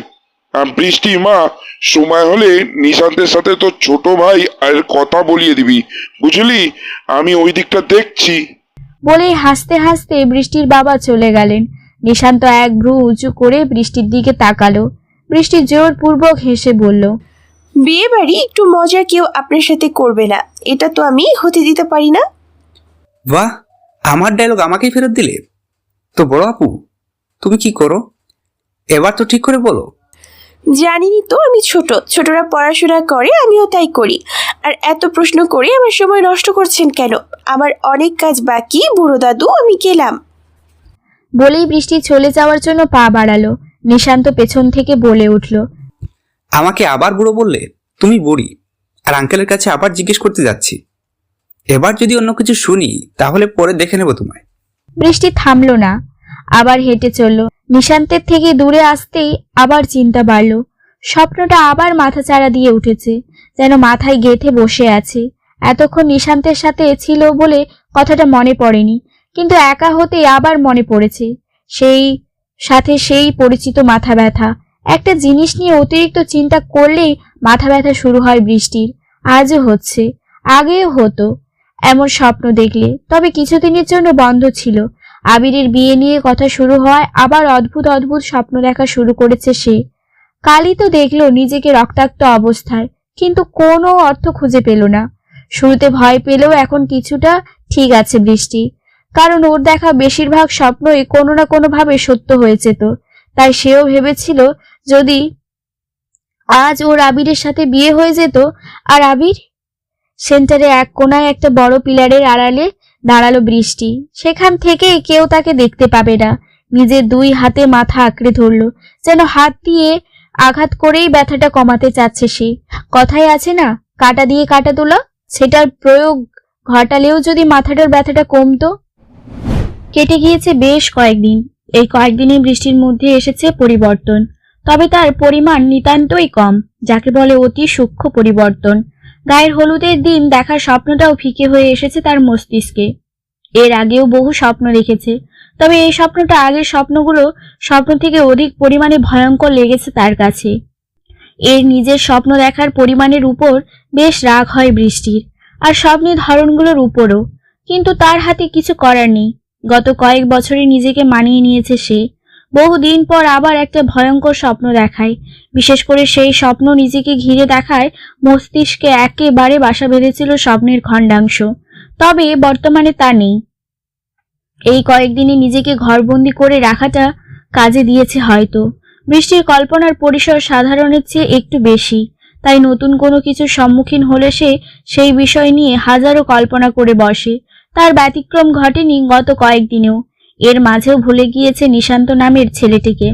আর বৃষ্টি মা, সময় হলে নিশান্তের সাথে তো ছোট ভাই আর কথা বলিয়ে দিবি, বুঝলি? আমি ওই দিকটা দেখছি। বলেই হাসতে হাসতে বৃষ্টির বাবা চলে গেলেন। নিশান্ত এক ভ্রু উঁচু করে বৃষ্টির দিকে তাকালো। বৃষ্টি জোরপূর্বক হেসে বলল, বিয়ে বাড়ি একটু মজা কেউ আপনার সাথে করবে না, এটা তো আমি হতে দিতে পারি না। বাহ, আমার ডায়লগ আমাকেই ফেরত দিলে তো। বড় আপু, তুমি কি করো এবার তো ঠিক করে বলো। জানিনি তো আমি ছোট, ছোটরা পড়াশোনা করে, আমিও তাই করি। আর এত প্রশ্ন করে আমার সময় নষ্ট করছেন কেন? আমার অনেক কাজ বাকি, বুড়ো দাদু, আমি গেলাম। বলেই বৃষ্টি চলে যাওয়ার জন্য পা বাড়ালো। নিশান্ত পেছন থেকে বলে উঠল, আমাকে আবার বুড়ো বললে? তুমি বুড়ি। আর আঙ্কেলের কাছে আবার জিজ্ঞেস করতে যাচ্ছি। এবার যদি অন্য কিছু শুনি তাহলে পরে দেখে নেব তোমায়। বৃষ্টি থামলো না, আবার হেঁটে চলল। নিশান্তের থেকে দূরে আসতেই আবার চিন্তা বাড়ল। স্বপ্নটা আবার মাথাচাড়া দিয়ে উঠেছে, যেন মাথায় গেঁথে বসে আছে। এতক্ষণ নিশান্তের সাথে ছিল বলে কথাটা মনে পড়েনি, কিন্তু একা হতেই আবার মনে পড়েছে। সেই সাথে সেই পরিচিত মাথা ব্যথা। একটা জিনিস নিয়ে অতিরিক্ত চিন্তা করলেই মাথা ব্যথা শুরু হয় বৃষ্টির। আজও হচ্ছে, আগেও হতো এমন স্বপ্ন দেখলে। তবে কিছুদিনের জন্য বন্ধ ছিল। আবিরের বিয়ে নিয়ে কথা শুরু হওয়ায় আবার অদ্ভুত অদ্ভুত স্বপ্ন দেখা শুরু করেছে সে। কালই তো দেখলো নিজেকে রক্তাক্ত অবস্থায়, কিন্তু কোনো অর্থ খুঁজে পেল না। শুরুতে ভয় পেলেও এখন কিছুটা ঠিক আছে বৃষ্টি, কারণ ওর দেখা বেশিরভাগ স্বপ্নই কোনো না কোনো ভাবে সত্য হয়েছে তো। তাই সেও ভেবেছিল যদি আজ ওর আবিরের সাথে বিয়ে হয়ে যেত। আর আবির? সেন্টারে এক কোনায় একটা বড় পিলারের আড়ালে দাঁড়ালো বৃষ্টি। সেখান থেকে কেউ তাকে দেখতে পাবে না। নিজের দুই হাতে মাথা আঁকড়ে ধরল, যেন হাত দিয়ে আঘাত করেই ব্যথাটা কমাতে চাচ্ছে সে। কথায় আছে না, কাঁটা দিয়ে কাঁটা তোলা, সেটার প্রয়োগ ঘটালেও যদি মাথাটার ব্যথাটা কমতো। কেটে গিয়েছে বেশ কয়েকদিন। এই কয়েকদিনে বৃষ্টির মধ্যে এসেছে পরিবর্তন, তবে তার পরিমাণ নিতান্তই কম, যাকে বলে অতি সূক্ষ্ম পরিবর্তন। গায়ের হলুদের দিন দেখার স্বপ্নটাও ফিকে হয়ে এসেছে তার মস্তিষ্কে। এর আগেও বহু স্বপ্ন দেখেছে, তবে এই স্বপ্নটা আগের স্বপ্ন থেকে অধিক পরিমাণে ভয়ঙ্কর লেগেছে তার কাছে। এর নিজের স্বপ্ন দেখার পরিমাণের উপর বেশ রাগ হয় বৃষ্টির, আর স্বপ্নের ধরনগুলোর উপরও। কিন্তু তার হাতে কিছু করার নেই। গত কয়েক বছরে নিজেকে মানিয়ে নিয়েছে সে। বহুদিন পর আবার একটা ভয়ঙ্কর স্বপ্ন দেখায়। বিশেষ করে সেই স্বপ্ন নিজেকে ঘিরে দেখায় মস্তিষ্কে একেবারে বাসা বেঁধেছিল স্বপ্নের খণ্ডাংশ। তবে বর্তমানে তা নেই। এই কয়েকদিনে নিজেকে ঘরবন্দি করে রাখাটা কাজে দিয়েছে হয়তো। বৃষ্টির কল্পনার পরিসর সাধারণের চেয়ে একটু বেশি, তাই নতুন কোনো কিছুর সম্মুখীন হলে সে সেই বিষয় নিয়ে হাজারো কল্পনা করে বসে। তার ব্যতিক্রম ঘটেনি গত কয়েকদিনেও। এর মাঝেও ভুলে গিয়েছে নিশান্ত নামের ছেলেটিকে।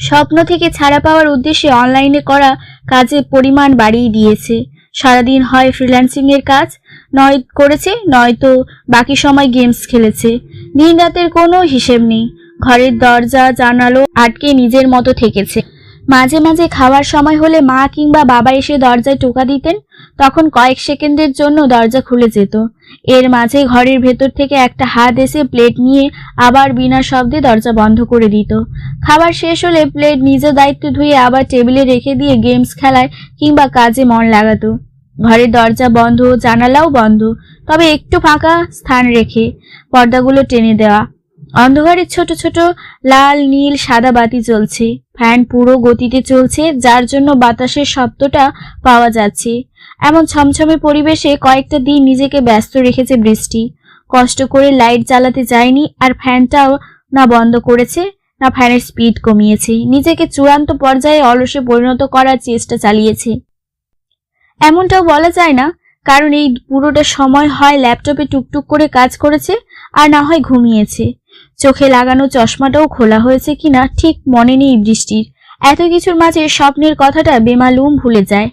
স্বপ্ন থেকে ছাড়া পাওয়ার উদ্দেশ্যে অনলাইনে করা কাজের পরিমাণ বাড়িয়ে দিয়েছে। সারাদিন হয় ফ্রিল্যান্সিং এর কাজ করেছে, নয়তো বাকি সময় গেমস খেলেছে। দিন রাতের কোনো হিসেব নেই। ঘরের দরজা জানালা আটকে নিজের মতো থেকেছে। মাঝে মাঝে খাওয়ার সময় হলে মা কিংবা বাবা এসে দরজায় টোকা দিতেন, তখন কয়েক সেকেন্ডের জন্য দরজা খুলে যেত। এর মাঝে ঘরের ভেতর থেকে একটা হাত এসে প্লেট নিয়ে আবার বিনা শব্দে দরজা বন্ধ করে দিত। খাবার শেষ হলে প্লেট নিজ দায়িত্ব ধুয়ে আবার টেবিলে রেখে দিয়ে গেমস খেলায় কিংবা কাজে মন লাগাতো। ঘরের দরজা বন্ধ, জানালাও বন্ধ, তবে একটু ফাঁকা স্থান রেখে পর্দাগুলো টেনে দেওয়া। অন্ধকারে ছোট ছোট লাল নীল সাদা বাতি জ্বলছে। ফ্যান পুরো গতিতে চলছে, যার জন্য বাতাসের শব্দটা পাওয়া যাচ্ছে। এমন ছমছমে পরিবেশে কয়েকটা দিন নিজেকে ব্যস্ত রেখেছে বৃষ্টি। কষ্ট করে লাইট জ্বালাতে যায়নি, আর ফ্যানটাও না বন্ধ করেছে না ফ্যানের স্পিড কমিয়েছে। নিজেকে চূড়ান্ত পর্যায়ে অলসে পরিণত করার চেষ্টা চালিয়েছে। এমনটাও বলা যায় না, কারণ এই পুরোটা সময় হয় ল্যাপটপে টুকটুক করে কাজ করেছে আর না হয় ঘুমিয়েছে। চোখে লাগানো চশমাটাও খোলা হয়েছে কিনা ঠিক মনে নেই বৃষ্টির। এত কিছুর মাঝে স্বপ্নের কথাটা বেমালুম ভুলে যায়।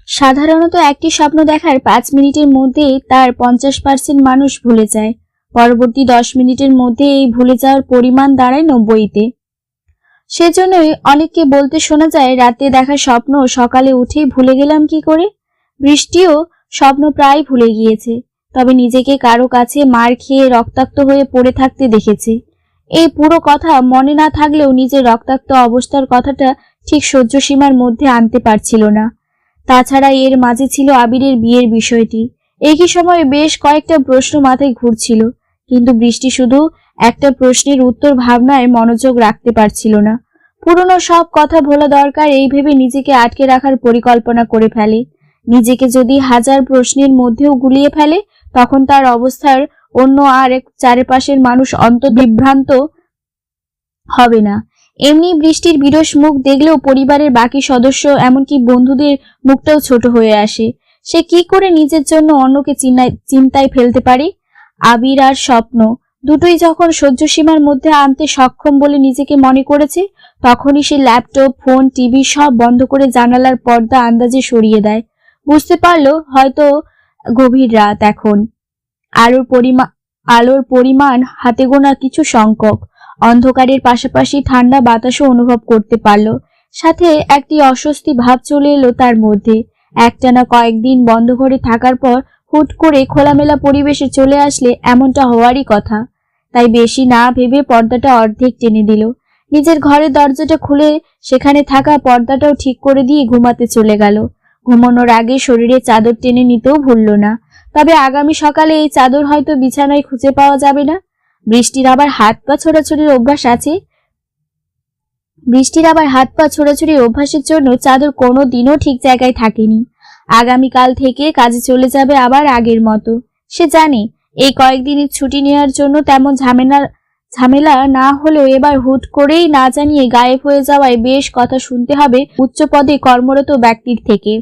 সাধারণত একটি স্বপ্ন দেখার 5 মিনিটের মধ্যে তার 50% মানুষ ভুলে যায়। পরবর্তী 10 মিনিটের মধ্যে এই ভুলে যাওয়ার পরিমাণ দাঁড়ায় 90-তে। সেজন্যই অনেককে বলতে শোনা যায়, রাতে দেখা স্বপ্ন সকালে উঠেই ভুলে গেলাম কি করে। বৃষ্টিও স্বপ্ন প্রায় ভুলে গিয়েছে, তবে নিজেকে কারো কাছে মার খেয়ে রক্তাক্ত হয়ে পড়ে থাকতে দেখেছে। এই পুরো কথা মনে না থাকলেও নিজের রক্তাক্ত অবস্থার কথাটা ঠিক সহ্য সীমার মধ্যে আনতে পারছিল না। তাছাড়া এর মাঝে ছিল আবিরের বিয়ের বিষয়টি। একই সময়ে বেশ কয়েকটা প্রশ্ন মাথায় ঘুরছিল, কিন্তু বৃষ্টি শুধু একটা প্রশ্নের উত্তর ভাবনায় মনোযোগ রাখতে পারছিল না। পুরনো সব কথা ভোলা দরকার এই ভেবে নিজেকে আটকে রাখার পরিকল্পনা করে ফেলে। নিজেকে যদি 1000 প্রশ্নের মধ্যেও গুলিয়ে ফেলে, তখন তার অবস্থার অন্য আর এক চারপাশের মানুষ অন্তত বিভ্রান্ত হবে না। এমনি বৃষ্টির বিরস মুখ দেখলেও পরিবারের বাকি সদস্য এমনকি বন্ধুদের মুখটাও ছোট হয়ে আসে। সে কি করে নিজের জন্য অন্যকে চিন্তায় ফেলতে পারে? আবির আর স্বপ্ন দুটোই যখন সহ্য সীমার মধ্যে আনতে সক্ষম বলে নিজেকে মনে করেছে, তখনই সে ল্যাপটপ, ফোন, টিভি সব বন্ধ করে জানালার পর্দা আন্দাজে সরিয়ে দেয়। বুঝতে পারলো হয়তো গভীর রাত এখন। আলোর পরিমাণ হাতে গোনা কিছু সংখ্যক। অন্ধকারের পাশাপাশি ঠান্ডা বাতাসও অনুভব করতে পারল। সাথে একটি অস্বস্তি ভাব চলে এলো তার মধ্যে। একটানা কয়েকদিন বন্ধ ঘরে থাকার পর হুট করে খোলামেলা পরিবেশে চলে আসলে এমনটা হওয়ারই কথা। তাই বেশি না ভেবে পর্দাটা অর্ধেক টেনে দিল। নিজের ঘরের দরজাটা খুলে সেখানে থাকা পর্দাটাও ঠিক করে দিয়ে ঘুমাতে চলে গেল। ঘুমানোর আগে শরীরে চাদর টেনে নিতেও ভুলল না। তবে আগামী সকালে এই চাদর হয়তো বিছানায় খুঁজে পাওয়া যাবে না। বৃষ্টির আবার হাত পা ছোড়াছুড়ির অভ্যাসের জন্য চাদর কোনো দিনও ঠিক জায়গায় থাকেনি। আগামীকাল থেকে কাজে চলে যাবে আবার আগের মতো। সে জানে এই কয়েকদিনের ছুটি নেওয়ার জন্য তেমন ঝামেলা না হলেও এবার হুট করেই না জানিয়ে গায়েব হয়ে যাওয়ায় বেশ কথা শুনতে হবে উচ্চ পদে কর্মরত ব্যক্তির থেকে।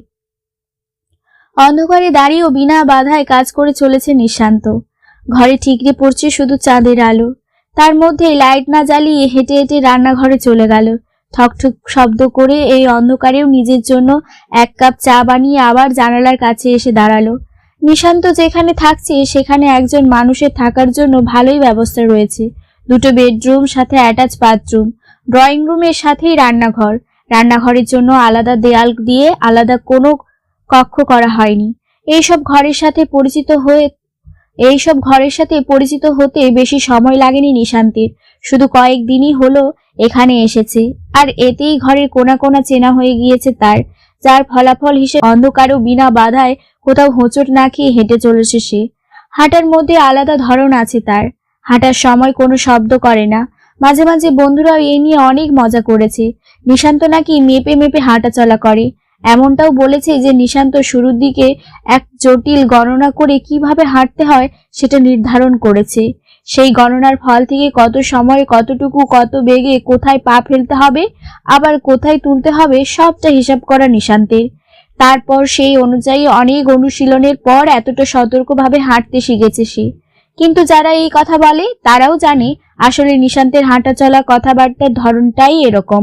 অন্ধকারে দাঁড়িয়েও বিনা বাধায় কাজ করে চলেছে নিশান্ত। ঘরে ঠিকরে পড়ছে শুধু চাঁদের আলো। তার মধ্যে লাইট না জ্বালিয়ে হেঁটে হেঁটে রান্নাঘরে চলে গেল। ঠকঠক শব্দ করে এই অন্ধকারেও নিজের জন্য 1 কাপ চা বানিয়ে আবার জানালার কাছে এসে দাঁড়ালো। নিশান্ত যেখানে থাকছে সেখানে একজন মানুষের থাকার জন্য ভালোই ব্যবস্থা রয়েছে। 2টো বেডরুম, সাথে অ্যাটাচ বাথরুম, ড্রয়িং রুমের সাথেই রান্নাঘর। রান্নাঘরের জন্য আলাদা দেয়াল দিয়ে আলাদা কোনো কক্ষ করা হয়নি। এইসব ঘরের সাথে পরিচিত হতে বেশি সময় লাগেনি নিশান্তের। শুধু কয়েকদিনই হলো এখানে এসেছে, আর এতেই ঘরের কোনা কোনা চেনা হয়ে গিয়েছে তার। যার ফলাফল হিসেবে অন্ধকারও বিনা বাধায় কোথাও হোঁচট না খেয়ে হেঁটে চলেছে সে। হাঁটার মধ্যে আলাদা ধরন আছে তার। হাঁটার সময় কোনো শব্দ করে না। মাঝে মাঝে বন্ধুরাও এ নিয়ে অনেক মজা করেছে। নিশান্ত নাকি মেপে মেপে হাঁটা চলা করে। এমনটাও বলেছে যে নিশান্ত শুরুর দিকে এক জটিল গণনা করে কিভাবে হাঁটতে হয় সেটা নির্ধারণ করেছে। সেই গণনার ফল থেকে কত সময়, কতটুকু, কত বেগে, কোথায় পা ফেলতে হবে, আবার কোথায় তুলতে হবে সবটা হিসাব করা নিশান্তের। তারপর সেই অনুযায়ী অনেক অনুশীলনের পর এতটা সতর্কভাবে হাঁটতে শিখেছে সে। কিন্তু যারা এই কথা বলে তারাও জানে আসলে নিশান্তের হাঁটা চলা, কথাবার্তার ধরনটাই এরকম।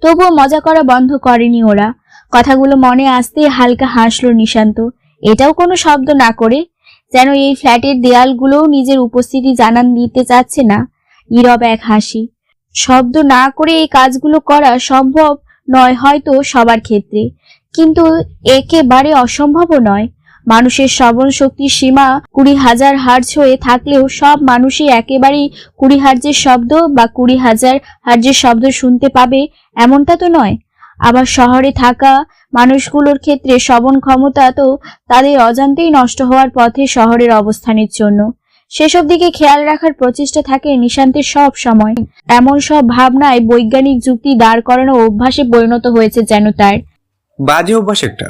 তবুও মজা করা বন্ধ করেনি ওরা। কথাগুলো মনে আসতেই হালকা হাসলো নিশান্ত, এটাও কোনো শব্দ না করে, যেন এই ফ্ল্যাটের দেয়ালগুলোও নিজের উপস্থিতি জানান দিতে চাচ্ছে না। নীরব এক হাসি। শব্দ না করে এই কাজগুলো করা সম্ভব নয় হয়তো সবার ক্ষেত্রে, কিন্তু একেবারে অসম্ভবও নয়। মানুষের শ্রবণ শক্তির সীমা 20,000 হার্জ হয়ে থাকলেও সব মানুষই একেবারেই 20 হার্জের শব্দ বা 20,000 হার্জের শব্দ শুনতে পাবে এমনটা তো নয়। আবার শহরে থাকা মানুষগুলোর ক্ষেত্রে শ্রবণ ক্ষমতা তো তাদের অজান্তেই নষ্ট হওয়ার পথে শহরের অবস্থানের জন্য। সেসব দিকে খেয়াল রাখার প্রচেষ্টা থাকে নিশান্তের সব সময়। এমন সব ভাবনায় বৈজ্ঞানিক যুক্তি দাঁড় করানো অভ্যাসে পরিণত হয়েছে যেন তার। বাজে অভ্যাস একটা।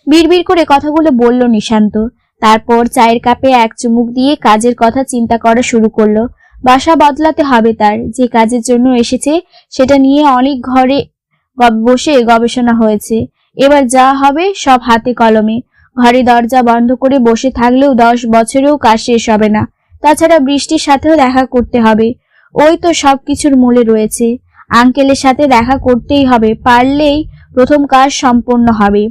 বিড়বিড় করে কথাগুলো বলল নিশান্ত। তারপর চায়ের কাপে এক চুমুক দিয়ে কাজের কথা চিন্তা করা শুরু করলো। বাসা বদলাতে হবে তার। যে কাজের জন্য এসেছে সেটা নিয়ে অনেক ঘরে বসে গবেষণা হয়েছে। এবার যা হবে সব হাতে কলমে। ঘরে দরজা বন্ধ করে বসে থাকলেও 10 বছরেও কাজ শেষ হবে না। তাছাড়া বৃষ্টির সাথেও দেখা করতে হবে, ওই তো সবকিছুর মূলে রয়েছে। আঙ্কেলের সাথে দেখা করতেই হবে, পারলেই প্রথম কাজ সম্পন্ন হবে।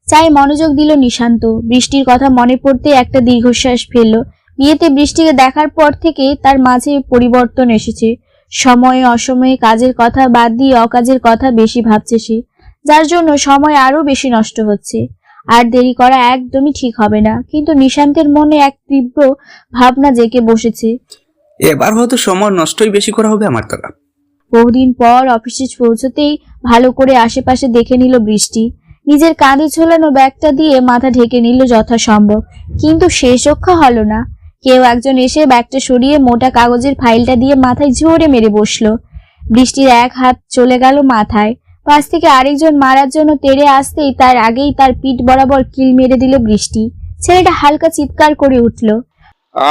চাই মনোযোগ দিল নিশান্ত। বৃষ্টির কথা মনে পড়তে একটা দীর্ঘশ্বাস ফেলল। বিয়েতে বৃষ্টিকে দেখার পর থেকে তার মাঝে পরিবর্তন এসেছে। সময়ে অসময়ে কাজের কথা বাদ দিয়ে অকাজের কথা বেশি ভাবছে সে, যার জন্য সময় আরো বেশি নষ্ট হচ্ছে। আর দেরি করা একদমই ঠিক হবে না। কিন্তু নিশান্তের মনে এক তীব্র ভাবনা জেগে বসেছে। এবার হয়তো সময় নষ্টই বেশি করা হবে আমার দ্বারা। বহুদিন পর অফিসে পৌঁছতেই ভালো করে আশেপাশে দেখে নিল বৃষ্টি। নিজের কাঁধে ঝোলানো ব্যাগটা দিয়ে মাথা ঢেকে নিল যথাসম্ভব, কিন্তু শেষ রক্ষা হলো না। কেউ একজন এসে ব্যাগটা সরিয়ে মোটা কাগজের ফাইলটা দিয়ে মাথায় জোরে মেরে বসলো। বৃষ্টির এক হাত চলে গেল মাথায়। পাশ থেকে আরেকজন মারার জন্য তেড়ে আসতেই তার আগেই তার পিঠ বরাবর কিল মেরে দিল বৃষ্টি। ছেলেটা হালকা চিৎকার করে উঠল।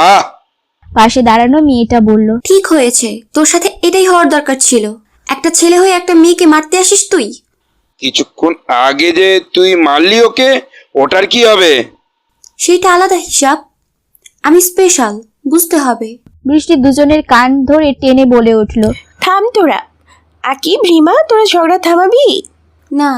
আহ পাশে দাঁড়ানো মেয়েটা বলল, ঠিক হয়েছে, তোর সাথে এটাই হওয়ার দরকার ছিল। একটা ছেলে হয়ে একটা মেয়েকে মারতে আসিস তুই? কিছুক্ষণ আগে যে তুই মারলি ওকে, ওটার কি হবে? সেটা আলাদা হিসাব, আমি স্পেশাল, বুঝতে হবে। বৃষ্টি দুজনের কান ধরে টেনে বলে উঠল, থাম তোরা। আকিব, রিমা, তোরা ঝগড়া থামাবি? না,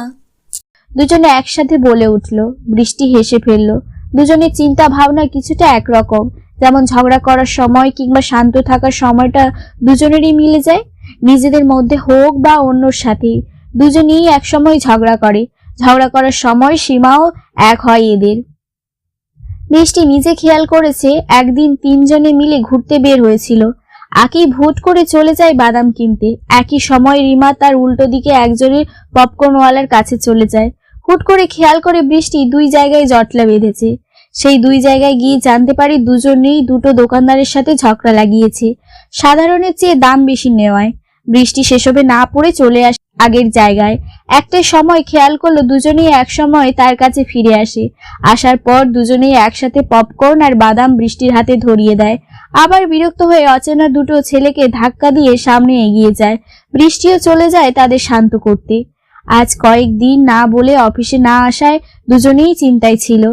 দুজনে একসাথে বলে উঠল। বৃষ্টি হেসে ফেলল। দুজনের চিন্তা ভাবনা কিছুটা একরকম, যেমন ঝগড়া করার সময় কিংবা শান্ত থাকার সময়টা দুজনেরই মিলে যায়। নিজেদের মধ্যে হোক বা অন্যর সাথে, দুজনেই একসময় ঝগড়া করে। ঝগড়া করার সময় সীমাও এক হয় এদের। বৃষ্টি নিজে খেয়াল করেছে, একদিন তিনজনে মিলে ঘুরতে বের হয়েছিল। আকিব হুট করে চলে যায় বাদাম কিনতে। একই সময় রিমা তার উল্টো দিকে একজনের পপকর্নওয়ালার কাছে চলে যায়। হুট করে খেয়াল করে বৃষ্টি দুই জায়গায় জটলা বেঁধেছে। সেই দুই জায়গায় গিয়ে জানতে পারে দুজনেই দুটো দোকানদারের সাথে ঝগড়া লাগিয়েছে, সাধারণের চেয়ে দাম বেশি নেওয়ায়। বৃষ্টি সেসবে না পড়ে চলে আসে আগের জায়গায়। একটা সময় খেয়াল করলো দুজনেই এক সময় তার কাছে ফিরে আসে। আসার পর দুজনেই একসাথে পপকর্ন আর বাদাম বৃষ্টির হাতে ধরিয়ে দেয়। আবার বিরক্ত হয়ে অচেনা দুটো ছেলেকে ধাক্কা দিয়ে সামনে এগিয়ে যায়। বৃষ্টিও চলে যায় তাদের শান্ত করতে। আজ কয়েকদিন না বলে অফিসে না আসায় দুজনেই চিন্তায় ছিল।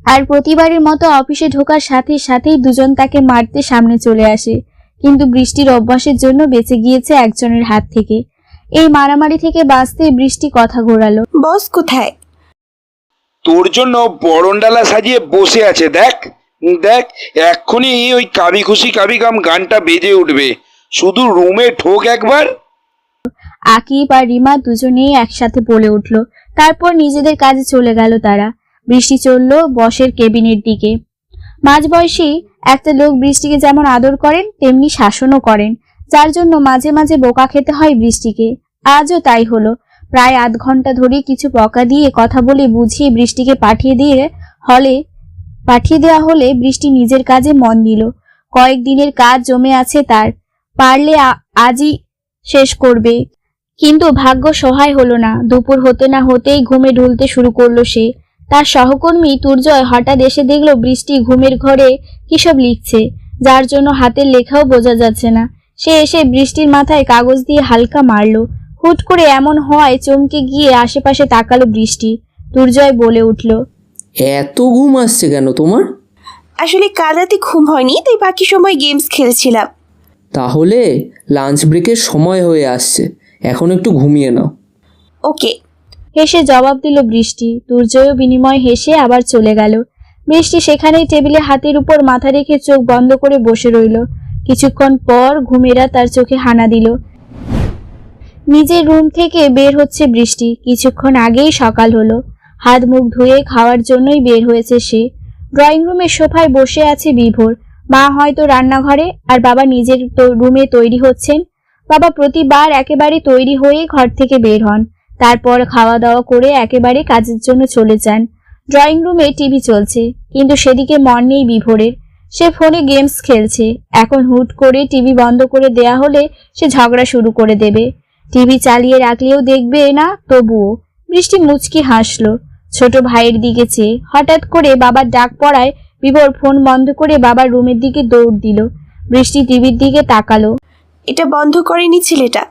আর প্রতিবারের মতো অফিসে ঢোকার সাথে সাথেই দুজন তাকে মারতে সামনে চলে আসে। কিন্তু বৃষ্টির অভ্যাসের জন্য বেঁচে গিয়েছে একজনের হাত থেকে। এই মারামারি থেকে বাঁচতে বৃষ্টি কথা ঘোরালো। বস কোথায়? তোর জন্য বরণডালা সাজিয়ে বসে আছে, দেখ দেখ, এক্ষুনি ওই কাবি খুশি কাবি গাম গানটা বেজে উঠবে। শুধু রুমে ঢোক একবার। আকিব আর রিমা দুজনেই একসাথে বলে উঠল। তারপর নিজেদের কাজে চলে গেল তারা। বৃষ্টি চলল বসের কেবিনের দিকে। মাঝবয়সী একটা লোক বৃষ্টিকে যেমন আদর করেন তেমনি শাসনও করেন, যার জন্য মাঝে মাঝে বোকা খেতে হয় বৃষ্টিকে। আজও তাই হলো। প্রায় আধ ঘন্টা ধরে কিছু বকা দিয়ে কথা বলে বুঝিয়ে বৃষ্টিকে পাঠিয়ে দেওয়া হলে বৃষ্টি নিজের কাজে মন দিল। কয়েকদিনের কাজ জমে আছে তার, পারলে আজই শেষ করবে। কিন্তু ভাগ্য সহায় হলো না। দুপুর হতে না হতেই ঘুমে ঢুলতে শুরু করলো সে। তার সহকর্মী তুর্জয় হঠাৎ এসে দেখলো বৃষ্টি ঘুমের ঘরে কিসব লিখছে, যার জন্য হাতের লেখাও বোঝা যাচ্ছে না। সে এসে বৃষ্টির মাথায় কাগজ দিয়ে হালকা মারলো। হুট করে এমন হওয়ায় চমকে গিয়ে আশেপাশে তাকালো বৃষ্টি। তুর্জয় বলে উঠল, এত ঘুম আসছে কেন তোমার? আসলে কাল রাতে ঘুম হয়নি, তাই বাকি সময় গেমস খেলছিলাম। তাহলে লাঞ্চ ব্রেকের সময় হয়ে আসছে, এখন একটু ঘুমিয়ে নাও। ওকে। হেসে জবাব দিল বৃষ্টি। তুর্জয়ও বিনিময় হেসে আবার চলে গেল। বৃষ্টি সেখানেই টেবিলে হাতের উপর মাথা রেখে চোখ বন্ধ করে বসে রইল। কিছুক্ষণ পর ঘুমেরা তার চোখে হানা দিল। নিজের রুম থেকে বের হচ্ছে বৃষ্টি। কিছুক্ষণ আগেই সকাল হলো। হাত মুখ ধুয়ে খাওয়ার জন্যই বের হয়েছে সে। ড্রয়িং রুমের সোফায় বসে আছে বিভোর। মা হয়তো রান্নাঘরে, আর বাবা নিজের রুমে তৈরি হচ্ছেন। বাবা প্রতিবার একেবারে তৈরি হয়ে ঘর থেকে বের হন, তারপর খাওয়া দাওয়া করে একেবারে কাজের জন্য চলে যান। ড্রয়িং রুমে টিভি চলছে, কিন্তু সেদিকে মন নেই বিভোরের। সে ফোনে গেমস খেলছে। এখন হুট করে টিভি বন্ধ করে দেয়া হলে সে ঝগড়া শুরু করে দেবে। টিভি চালিয়ে রাখলেও দেখবে না তবুও। বৃষ্টি মুচকি হাসলো ছোট ভাইয়ের দিকে চেয়ে। হঠাৎ করে বাবার ডাক পড়ায় বিভোর ফোন বন্ধ করে বাবার রুমের দিকে দৌড় দিল। বৃষ্টি টিভির দিকে তাকালো। এটা বন্ধ করেনি ছেলেটা।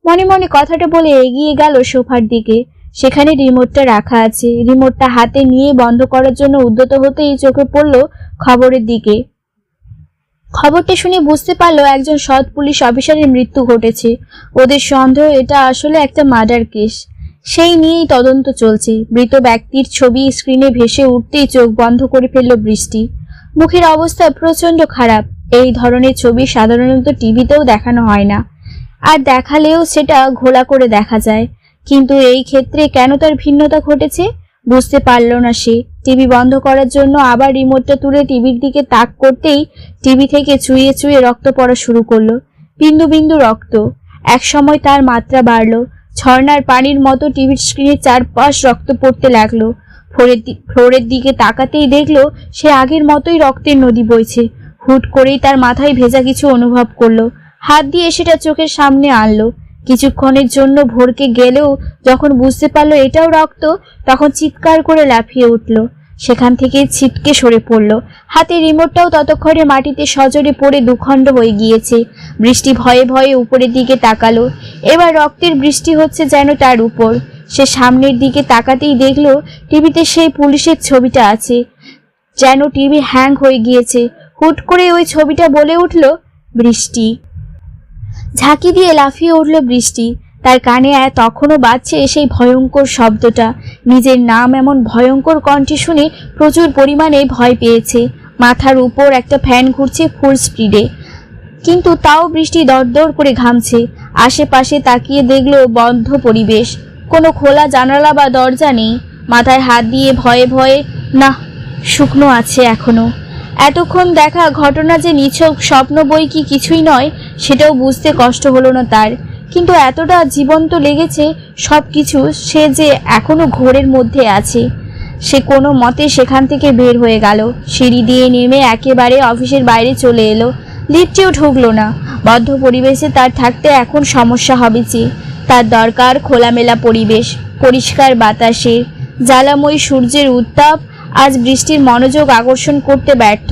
মনে মনে কথাটা বলে এগিয়ে গেল সোফার দিকে। সেখানে রিমোটটা রাখা আছে। রিমোটটা হাতে নিয়ে বন্ধ করার জন্য উদ্যত হতেই চোখে পড়ল খবরের দিকে। খবরটা শুনে বুঝতে পারলো একজন সৎ পুলিশ অফিসারের মৃত্যু ঘটেছে। ওদের সন্দেহ এটা আসলে একটা মার্ডার কেস। সেই নিয়েই তদন্ত চলছে। মৃত ব্যক্তির ছবি স্ক্রিনে ভেসে উঠতেই চোখ বন্ধ করে ফেলল বৃষ্টি। মুখের অবস্থা প্রচন্ড খারাপ। এই ধরনের ছবি সাধারণত টিভিতেও দেখানো হয় না, আর দেখালেও সেটা ঘোলা করে দেখা যায়। কিন্তু এই ক্ষেত্রে কেন তার ভিন্নতা ঘটেছে বুঝতে পারল না সে। টিভি বন্ধ করার জন্য আবার রিমোটটা তুলে টিভির দিকে তাক করতেই টিভি থেকে চুইয়ে চুইয়ে রক্ত পড়া শুরু করলো। বিন্দু বিন্দু রক্ত। এক সময় তার মাত্রা বাড়লো। ঝর্ণার পানির মতো টিভির স্ক্রিনের চারপাশ রক্ত পড়তে লাগলো। ফ্লোরের দিকে তাকাতেই দেখলো সে আগের মতোই রক্তের নদী বইছে। হুট করেই তার মাথায় ভেজা কিছু অনুভব করলো। হাত দিয়ে সেটা চোখের সামনে আনলো। কিছুক্ষণের জন্য ভরকে গেলেও যখন বুঝতে পারলো এটাও রক্ত, তখন চিৎকার করে লাফিয়ে উঠল। সেখান থেকে ছিটকে সরে পড়ল। হাতে রিমোটটাও ততক্ষণে মাটিতে সজোরে পড়ে দুখণ্ড হয়ে গিয়েছে। বৃষ্টি ভয়ে ভয়ে উপরের দিকে তাকালো। এবার রক্তের বৃষ্টি হচ্ছে যেন তার উপর। সে সামনের দিকে তাকাতেই দেখলো টিভিতে সেই পুলিশের ছবিটা আছে। যেন টিভি হ্যাং হয়ে গিয়েছে। হুট করে ওই ছবিটা বলে উঠল, বৃষ্টি। ঝাঁকি দিয়ে লাফিয়ে উঠল বৃষ্টি। তার কানে তখনও বাজছে সেই ভয়ঙ্কর শব্দটা। নিজের নাম এমন ভয়ঙ্কর কণ্ঠে শুনে প্রচুর পরিমাণে ভয় পেয়েছে। মাথার উপর একটা ফ্যান ঘুরছে ফুল স্পিডে, কিন্তু তাও বৃষ্টি দরদর করে ঘামছে। আশেপাশে তাকিয়ে দেখলো বন্ধ পরিবেশ। কোনো খোলা জানালা বা দরজা নেই। মাথায় হাত দিয়ে ভয়ে ভয়ে, না, শুকনো আছে এখনো। এতক্ষণ দেখা ঘটনা যে নিছক স্বপ্ন বই কি কিছুই নয় সেটাও বুঝতে কষ্ট হলো না তার। কিন্তু এতটা জীবন্ত লেগেছে সব কিছু, সে যে এখনো ঘোরের মধ্যে আছে। সে কোনো মতে সেখান থেকে বের হয়ে গেল। সিঁড়ি দিয়ে নেমে একেবারে অফিসের বাইরে চলে এলো। লিফটেও ঢুকলো না। বদ্ধ পরিবেশে তার থাকতে এখন সমস্যা হবে যে। তার দরকার খোলামেলা পরিবেশ, পরিষ্কার বাতাসের। জ্বালাময়ী সূর্যের উত্তাপ আজ বৃষ্টির মনোযোগ আকর্ষণ করতে ব্যর্থ।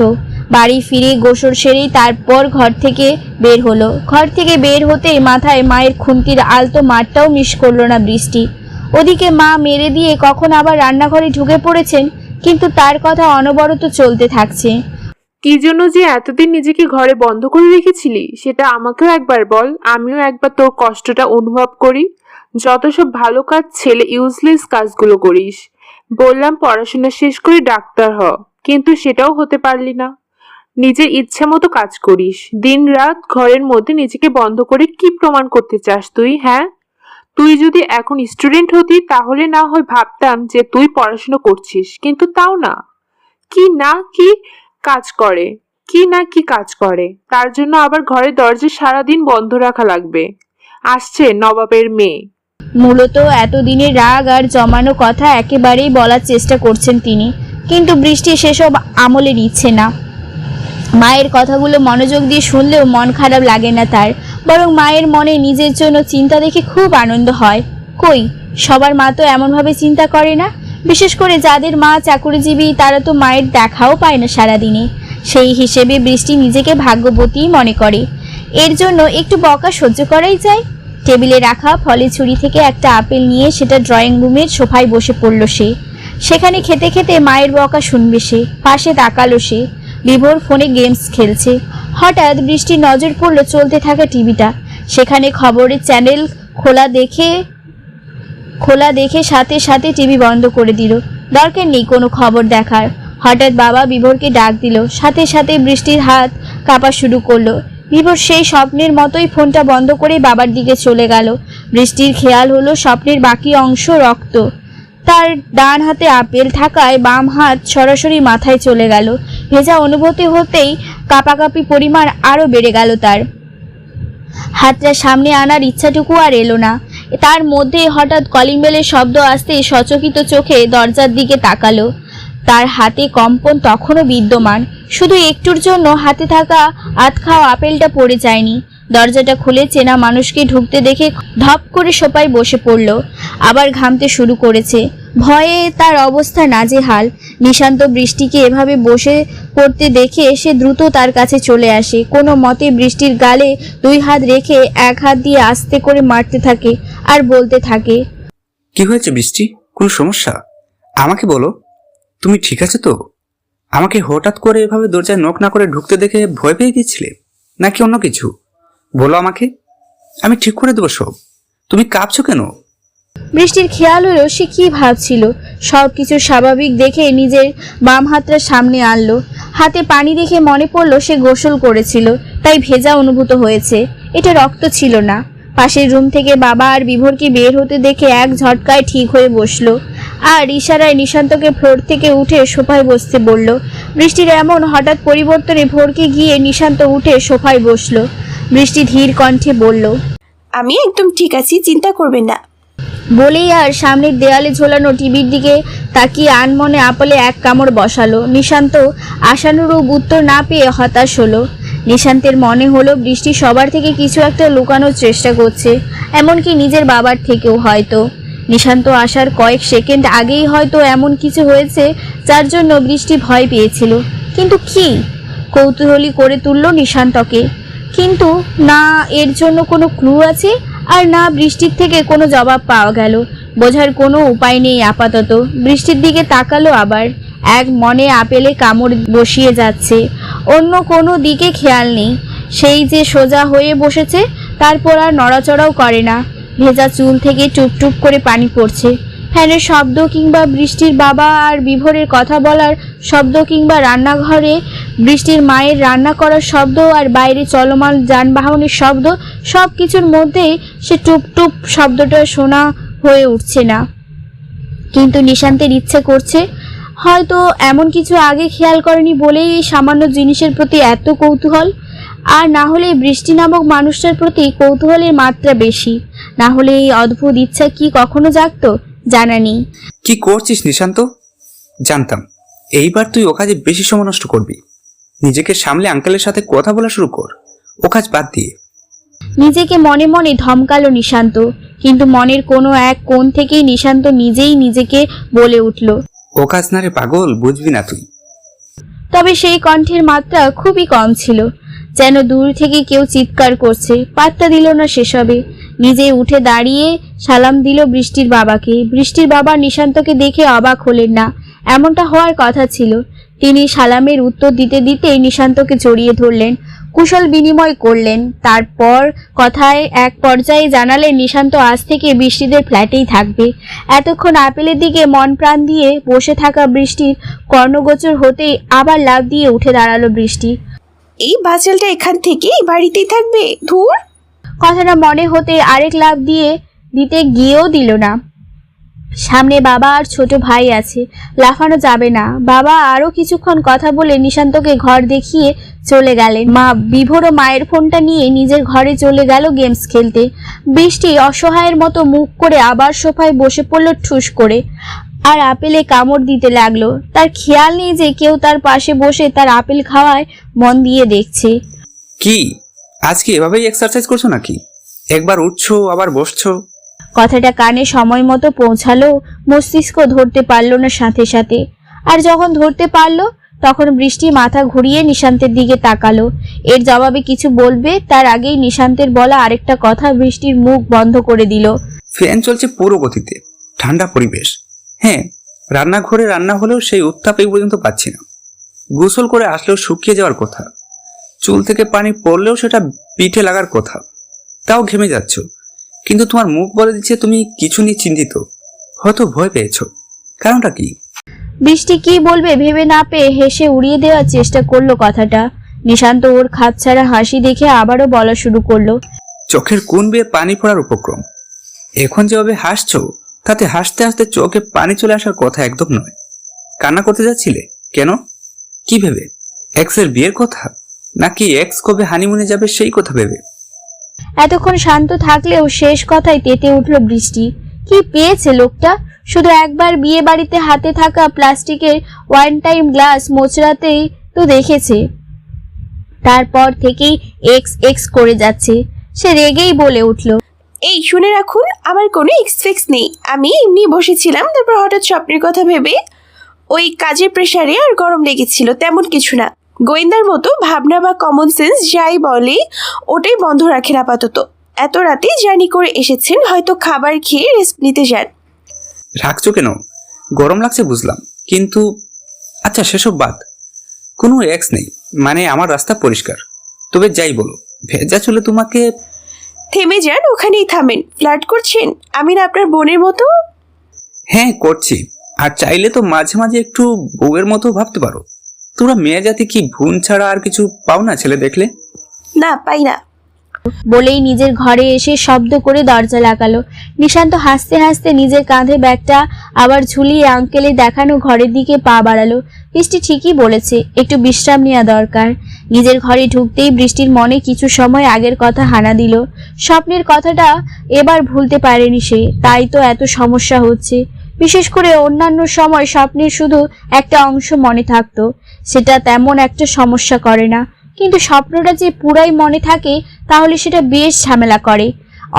বাড়ি ফিরে গোসল সেরেই তারপর ঘর থেকে বের হলো। ঘর থেকে বের হতেই মাথায় মায়ের খুন্তির আলতো মারটাও মিস করলো না বৃষ্টি। ওদিকে মা মেরে দিয়ে কখন আবার রান্নাঘরে ঢুকে পড়েছেন, কিন্তু তার কথা অনবরত চলতে থাকছে। কি জন্য যে এতদিন নিজেকে ঘরে বন্ধ করে রেখেছিলি সেটা আমাকেও একবার বল, আমিও একবার তোর কষ্টটা অনুভব করি। যত সব ভালো কাজ ছেলে ইউজলেস কাজগুলো করিস। বললাম পড়াশোনা শেষ করে ডাক্তার হ, কিন্তু সেটাও হতে পারলি না। নিজের ইচ্ছা মতো কাজ করিস, দিন রাত ঘরের মধ্যে নিজেকে বন্ধ করে কি প্রমাণ করতে চাস তুই? হ্যাঁ, তুই যদি এখন স্টুডেন্ট হতি তাহলে না হয় ভাবতাম যে তুই পড়াশোনা করছিস, কিন্তু তাও না। কি না কি কাজ করে, কি না কি কাজ করে, তার জন্য আবার ঘরের দরজা সারাদিন বন্ধ রাখা লাগবে। আসছে নবাবের মেয়ে। মূলত এতদিনের রাগ আর জমানো কথা একেবারেই বলার চেষ্টা করছেন তিনি, কিন্তু বৃষ্টি সেসব আমলে নিচ্ছে না। মায়ের কথাগুলো মনোযোগ দিয়ে শুনলেও মন খারাপ লাগে না তার, বরং মায়ের মনে নিজের জন্য চিন্তা দেখে খুব আনন্দ হয়। কই, সবার মা তো এমনভাবে চিন্তা করে না। বিশেষ করে যাদের মা চাকুরিজীবী তারা তো মায়ের দেখাও পায় না সারাদিনে। সেই হিসেবে বৃষ্টি নিজেকে ভাগ্যবতী মনে করে। এর জন্য একটু বকা সহ্য করাই যায়। টেবিলে রাখা ফলের ছুরি থেকে একটা আপেল নিয়ে সেটা ড্রয়িং রুমের সোফায় বসে পড়ল সে। সেখানে খেতে খেতে মায়ের বকা শুনবে সে। পাশে তাকালো সে। বিভোর ফোনে গেমস খেলছে। হঠাৎ বৃষ্টির নজর পড়ল চলতে থাকা টিভিটা। সেখানে খবরের চ্যানেল খোলা দেখে সাথে সাথে টিভি বন্ধ করে দিল। দরকার নেই কোনো খবর দেখার। হঠাৎ বাবা বিভোরকে ডাক দিল। সাথে সাথে বৃষ্টির হাত কাঁপা শুরু করলো। বিভোর সেই স্বপ্নের মতোই ফোনটা বন্ধ করে বাবার দিকে চলে গেল। বৃষ্টির খেয়াল হলো স্বপ্নের বাকি অংশ রক্ত। তার ডান হাতে আপেল থাকায় বাম হাত সরাসরি মাথায় চলে গেল। ভেজা অনুভূতি হতেই কাঁপাকাঁপি পরিমাণ আরো বেড়ে গেল তার। হাতটা সামনে আনার ইচ্ছাটুকু আর এলো না। তার মধ্যে হঠাৎ কলিং বেলের শব্দ আসতেই সচকিত চোখে দরজার দিকে তাকালো। তার হাতে কম্পন তখনও বিদ্যমান। শুধু একটুর জন্য হাতে থাকা আধ খাওয়া আপেলটা পড়ে যায়নি। দরজাটা খুলে চেনা মানুষকে ঢুকতে দেখে ধপ করে সোফায় বসে পড়ল। আবার ঘামতে শুরু করেছে। ভয়ে তার অবস্থা নাজেহাল। নিশান্ত বৃষ্টিকে এভাবে বসে পড়তে দেখে সে দ্রুত তার কাছে চলে আসে। কোনো মতে বৃষ্টির গালে 2 হাত রেখে 1 হাত দিয়ে আস্তে করে মারতে থাকে আর বলতে থাকে, কি হয়েছে বৃষ্টি? কোনো সমস্যা? আমাকে বলো, তুমি ঠিক আছে তো? আমাকে হঠাৎ করে এভাবে দরজায় নক না করে ঢুকতে দেখে ভয় পেয়ে গিয়েছিলে, নাকি অন্য কিছু? বলো আমাকে, আমি ঠিক করে দেবো সব। তুমি কাঁপছো কেন? বৃষ্টির খেয়াল হলো সে কি ভাবছিল। সবকিছু স্বাভাবিক দেখে নিজের বাম হাতটা সামনে আনলো। হাতে পানি দেখে মনে পড়লো সে গোসল করেছিল, তাই ভেজা অনুভূত হয়েছে। এটা রক্ত ছিল না। পাশের রুম থেকে বাবা আর বিভোরকে বের হতে দেখে এক ঝটকায় ঠিক হয়ে বসলো আর ইশারায় নিশান্তকে ফ্লোর থেকে উঠে সোফায় বসতে বলল। বৃষ্টির এমন হঠাৎ পরিবর্তনে ভোরকে গিয়ে নিশান্ত উঠে সোফায় বসলো। বৃষ্টি ধীর কণ্ঠে বলল, আমি একদম ঠিক আছি, চিন্তা করবেন না। বলেই আর সামনের দেয়ালে ঝোলানো টিভির দিকে তাকিয়ে আনমনে আপলে এক কামড় বসালো। নিশান্ত আশানুরূপ উত্তর না পেয়ে হতাশ হলো। নিশান্তের মনে হলো বৃষ্টি সবার থেকে কিছু একটা লুকানোর চেষ্টা করছে, এমনকি নিজের বাবার থেকেও হয়তো। নিশান্ত আসার কয়েক সেকেন্ড আগেই হয়তো এমন কিছু হয়েছে যার জন্য বৃষ্টি ভয় পেয়েছিল। কিন্তু কি? কৌতূহলী করে তুলল নিশান্তকে। কিন্তু না এর জন্য কোনো ক্লু আছে, আর না বৃষ্টির থেকে কোনো জবাব পাওয়া গেল। বোঝার কোনো উপায় নেই আপাতত। বৃষ্টির দিকে তাকালো আবার। এক মনে আপেলে কামড় বসিয়ে যাচ্ছে, অন্য কোনো দিকে খেয়াল নেই। সেই যে সোজা হয়ে বসেছে, তারপর আর নড়াচড়াও করে না। ভেজা চুল থেকে টুপটুপ করে পানি পড়ছে। ফ্যানের শব্দ কিংবা বৃষ্টির বাবা আর বিভোরের কথা বলার শব্দ কিংবা রান্নাঘরে বৃষ্টির মায়ের রান্না করার শব্দ আর বাইরে চলমান যানবাহনের শব্দ, সব কিছুর মধ্যেই সে টুপটুপ শব্দটা শোনা হয়ে উঠছে না। কিন্তু নিশান্তের ইচ্ছে করছে। হয়তো এমন কিছু আগে খেয়াল করেনি বলেই এই সামান্য জিনিসের প্রতি এত কৌতূহল। আর না হলে বৃষ্টি নামক মানুষটার প্রতি কৌতূহলের মাত্রা বেশি। না হলে এই অদ্ভুত ইচ্ছা কি কখনো জাগতো? জানা নেই। কি করছিস নিশান্ত? জানতাম এইবার তুই ও কাজে বেশি সময় নষ্ট করবি। নিজেকে সামলে আঙ্কেলের সাথে কথা বলা শুরু কর, ও কাজ বাদ দিয়ে। নিজেকে মনে মনে ধমকালো নিশান্ত, কিন্তু মনের কোনো এক কোণ থেকেই নিশান্ত নিজেই নিজেকে বলে উঠল, ও কাজ না রে পাগল, বুঝবি না তুই। তবে সেই কণ্ঠের মাত্রা খুবই কম ছিল, যেন দূর থেকে কেউ চিৎকার করছে। পাত্তা দিল না সেসবে। নিজে উঠে দাঁড়িয়ে সালাম দিল বৃষ্টির বাবাকে। বৃষ্টির বাবা নিশান্তকে দেখে অবাক হলেন না, এমনটা হওয়ার কথা ছিল। তিনি সালামের উত্তর দিতে দিতে নিশান্তকে জড়িয়ে ধরলেন, কুশল বিনিময় করলেন। তারপর কথায় এক পর্যায়ে জানালেন নিশান্ত আজ থেকে বৃষ্টিদের ফ্ল্যাটেই থাকবে। এতক্ষণ আপেলের দিকে মন প্রাণ দিয়ে বসে থাকা বৃষ্টির কর্ণগোচর হতেই আবার লাফ দিয়ে উঠে দাঁড়ালো বৃষ্টি। এই বাচালটা এখান থেকে বাড়িতেই থাকবে? ধুর। কথাটা মনে হতে আরেক লাফ দিতে গিয়েও দিল না। সামনে বাবা আর ছোট ভাই আছে, লাফানো যাবে না। বাবা আরো কিছুক্ষণ কথা বলে নিশান্তকে ঘর দেখিয়ে চলে গেলেন। মা বিভোর মায়ের ফোনটা নিয়ে নিজের ঘরে চলে গেল গেমস খেলতে। বৃষ্টি অসহায়ের মতো মুখ করে আবার সোফায় বসে পড়ল ঠুস করে, আর আপেলে কামড় দিতে লাগলো। তার খেয়াল নেই যে কেউ তার পাশে বসে তার আপেল খাওয়ায় মন দিয়ে দেখছে। কি আজকে এভাবেই এক্সারসাইজ করছো নাকি? একবার উঠছো আবার বসছো। কথাটা কানে সময় মতো পৌঁছালো, মস্তিষ্ক ধরতে পারলো না সাথে সাথে। আর যখন ধরতে পারলো তখন বৃষ্টি মাথা ঘুরিয়ে নিশান্তের দিকে তাকালো। এর জবাবে কিছু বলবে তার আগেই নিশান্তের বলা আরেকটা কথা বৃষ্টির মুখ বন্ধ করে দিল। ফ্যান চলছে পুরো গতিতে, ঠান্ডা পরিবেশ। হ্যাঁ, রান্নাঘরে রান্না হলেও সেই উত্তাপ এই পর্যন্ত পাচ্ছি না। গোসল করে আসলেও শুকিয়ে যাওয়ার কথা, চুল থেকে পানি পড়লেও সেটা পিঠে লাগার কথা, তাও ঘেমে যাচ্ছ। কিন্তু তোমার মুখ বলে দিচ্ছে তুমি কিছু নিয়ে চিন্তিত, হয়তো ভয় পেয়েছো। কারণটা কি? বৃষ্টি কি বলবে ভেবে না পেয়ে হেসে উড়িয়ে দেওয়ার চেষ্টা করলো কথাটা। নিশান্ত ওর খাপছাড়া হাসি দেখে আবারও বলা শুরু করলো, চোখের কোণ বেয়ে পানি পড়ার উপক্রম। এখন যেভাবে হাসছো তাতে হাসতে হাসতে চোখে পানি চলে আসার কথা একদম নয়। কান্না করতে যাচ্ছিলে কেন? কি ভেবে? এক্সের বিয়ের কথা, নাকি এক্স কবে হানিমুনে যাবে সেই কথা ভেবে? এতক্ষণ শান্ত থাকলেও শেষ কথায় তেতে উঠল বৃষ্টি। কি পেয়েছে লোকটা? শুধু একবার বিয়ে বাড়িতে হাতে থাকা প্লাস্টিকের ওয়ান টাইম গ্লাস মোচড়াতেই তো দেখেছে, তারপর থেকেই এক্স এক্স করে যাচ্ছে। সে রেগেই বলে উঠল, এই শুনে রাখুন, আমার কোনো এক্সপেক্স নেই। আমি এমনি বসেছিলাম, তারপর হঠাৎ স্বপ্নের কথা ভেবে ওই কাজের প্রেশারে আর গরম লেগেছিল, তেমন কিছু না। গোয়েন্দার মতো ভাবনা বা কমন সেন্স যাই বলে ওটাই বন্ধ রাখেন আপাতত। এত রাতে জার্নি করে এসেছেন, হয়তো খাবার খেয়ে রেস্ট নিতে যান। রাখছো কেন? গরম লাগছে বুঝলাম, কিন্তু আচ্ছা সেসব বাদ। কোনো এক্স নেই, মানে আমার রাস্তা পরিষ্কার। তবে যাই বলো, ভেজা চুলে তোমাকে... থেমে যান, ওখানেই থামেন। ফ্লার্ট করছেন? আমি না আপনার বোনের মতো? হ্যাঁ করছি, আর চাইলে তো মাঝে মাঝে একটু বউয়ের মতো ভাবতে পারো। তোমরা মেয়ে জাতি কি ভুন ছাড়া আর কিছু পাও না ছেলে দেখলে? না, পাই না। বলেই নিজের ঘরে এসে শব্দ করে দরজা লাগালো। নিশান্ত হাসতে হাসতে নিজের কাঁধে ব্যাগটা আবার ঝুলিয়ে আঙ্কেলে দেখানো ঘরের দিকে পা বাড়ালো। বৃষ্টি ঠিকই বলেছে, একটু বিশ্রাম নেওয়া দরকার। নিজের ঘরে ঢুকতেই বৃষ্টির মনে কিছু সময় আগের কথা হানা দিল। স্বপ্নের কথাটা এবার ভুলতে পারেনি সে, তাই তো এত সমস্যা হচ্ছে। বিশেষ করে অন্যান্য সময় স্বপ্নের শুধু একটা অংশ মনে থাকতো, সেটা তেমন একটা সমস্যা করে না। কিন্তু স্বপ্নটা যে পুরাই মনে থাকে তাহলে সেটা বেশ ঝামেলা করে।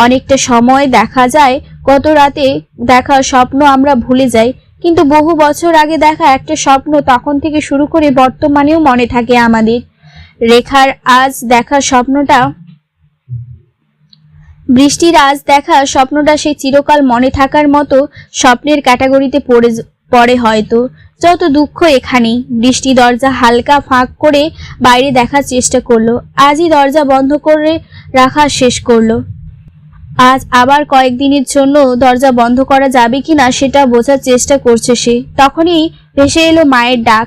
অনেকটা সময় দেখা যায় গত রাতে দেখা স্বপ্ন আমরা ভুলে যাই, কিন্তু বহু বছর আগে দেখা একটা স্বপ্ন তখন থেকে শুরু করে বর্তমানেও মনে থাকে আমাদের। রেখার আজ দেখা স্বপ্নটা, বৃষ্টির আজ দেখা স্বপ্নটা সেই চিরকাল মনে থাকার মতো স্বপ্নের ক্যাটাগরিতে পড়ে হয়তো। যত দুঃখ এখানেই। বৃষ্টি দরজা হালকা ফাঁক করে বাইরে দেখার চেষ্টা করলো। আজই দরজা বন্ধ করে রাখা শেষ করলো। আজ আবার কয়েকদিনের জন্য দরজা বন্ধ করা যাবে কিনা সেটা বোঝার চেষ্টা করছে সে। তখনই ভেসে এলো মায়ের ডাক।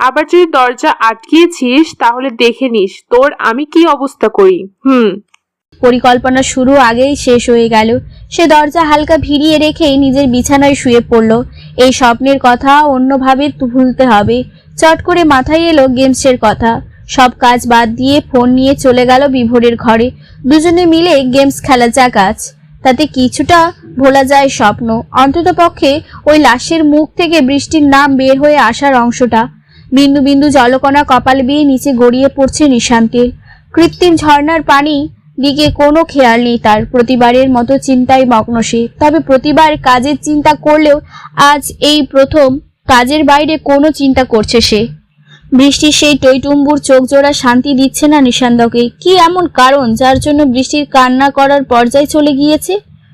আবার যদি দরজা আটকিয়েছিস তাহলে দেখে নিস তোর আমি কি অবস্থা করি। পরিকল্পনা শুরু আগেই শেষ হয়ে গেল। সে দরজা হালকা ভিড়িয়ে রেখেই নিজের বিছানায় শুয়ে পড়ল। এই স্বপ্নের কথা অন্যভাবে ভুলতে হবে। চট করে মাথায় এলো গেমসের কথা। সব কাজ বাদ দিয়ে ফোন নিয়ে চলে গেল বিভোরের ঘরে। দুজনে মিলে গেমস খেলা যাক আজ, তাতে কিছুটা ভোলা যায় স্বপ্ন। অন্তত পক্ষে ওই লাশের মুখ থেকে বৃষ্টির নাম বের হয়ে আসার অংশটা। বিন্দু বিন্দু জলকণা কপাল বেয়ে নিচে গড়িয়ে পড়ছে নিশান্তের। কৃত্রিম ঝর্ণার পানি দিকে কোনো খেয়াল নেই তার। প্রতিবারের মতো চিন্তায় মগ্ন সে। তবে প্রতিবার কাজের চিন্তা করলেও আজ এই প্রথম কাজের বাইরে কোনো চিন্তা করছে সে। বৃষ্টির সেই টইটুম্বুর চোখ জোড়া শান্তি দিচ্ছে না নিশান্তকে। কি এমন কারণ যার জন্য বৃষ্টির কান্না করার পর্যায়ে চলে গিয়েছে?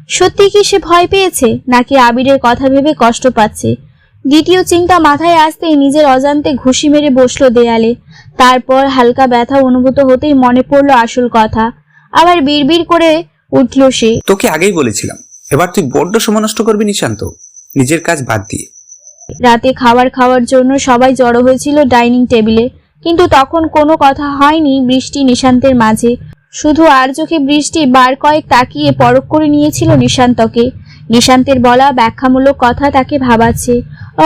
সত্যি কি সে ভয় পেয়েছে, নাকি আবিরের কথা ভেবে কষ্ট পাচ্ছে? দ্বিতীয় চিন্তা মাথায় আসতেই নিজের অজান্তে ঘুষি মেরে বসলো দেয়ালে। তারপর হালকা ব্যথা অনুভূত হতেই মনে পড়লো আসল কথা। আবার বিড়বিড় করে উঠল সে। তোকে আগেই বলেছিলাম, এবার তুই বড্ড সময় নষ্ট করবি নিশান্ত, নিজের কাজ বাদ দিয়ে। রাতে খাওয়ার জন্য সবাই জড়ো হয়েছিল ডাইনিং টেবিলে, কিন্তু তখন কোনো কথা হয়নি বৃষ্টি নিশান্তের মাঝে। শুধু আর চোখে বৃষ্টি বার কয়েক তাকিয়ে পরখ করে নিয়েছিল নিশান্তকে। নিশান্তের বলা ব্যাখ্যামূলক কথা তাকে ভাবাচ্ছে।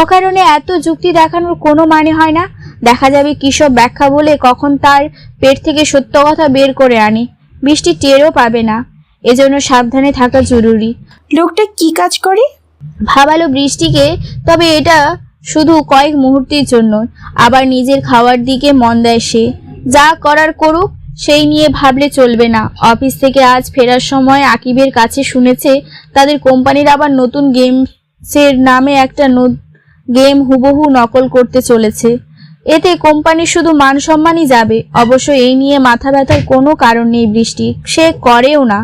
অকারণে এত যুক্তি দেখানোর কোনো মানে হয় না। দেখা যাবে কিসব ব্যাখ্যা বলে কখন তার পেট থেকে সত্য কথা বের করে আনে। বৃষ্টি টেরও পাবে না, এজন্য সাবধানে থাকা জরুরি। লোকটা কি কাজ করে? ভাবালো বৃষ্টিকে, তবে এটা শুধু কয়েক মুহূর্তের জন্য। আবার নিজের খাওয়ার দিকে মন দেয় সে। যা করার করুক, সেই নিয়ে ভাবলে চলবে না। অফিস থেকে আজ ফেরার সময় আকিবের কাছে শুনেছে তাদের কোম্পানির আবার নতুন গেমসের নামে একটা গেম হুবহু নকল করতে চলেছে। এতে কোম্পানির শুধু মান সম্মানই যাবে। অবশ্য এই নিয়ে মাথা ব্যথার কোনো কারণ নেই বৃষ্টি, সে করেও না।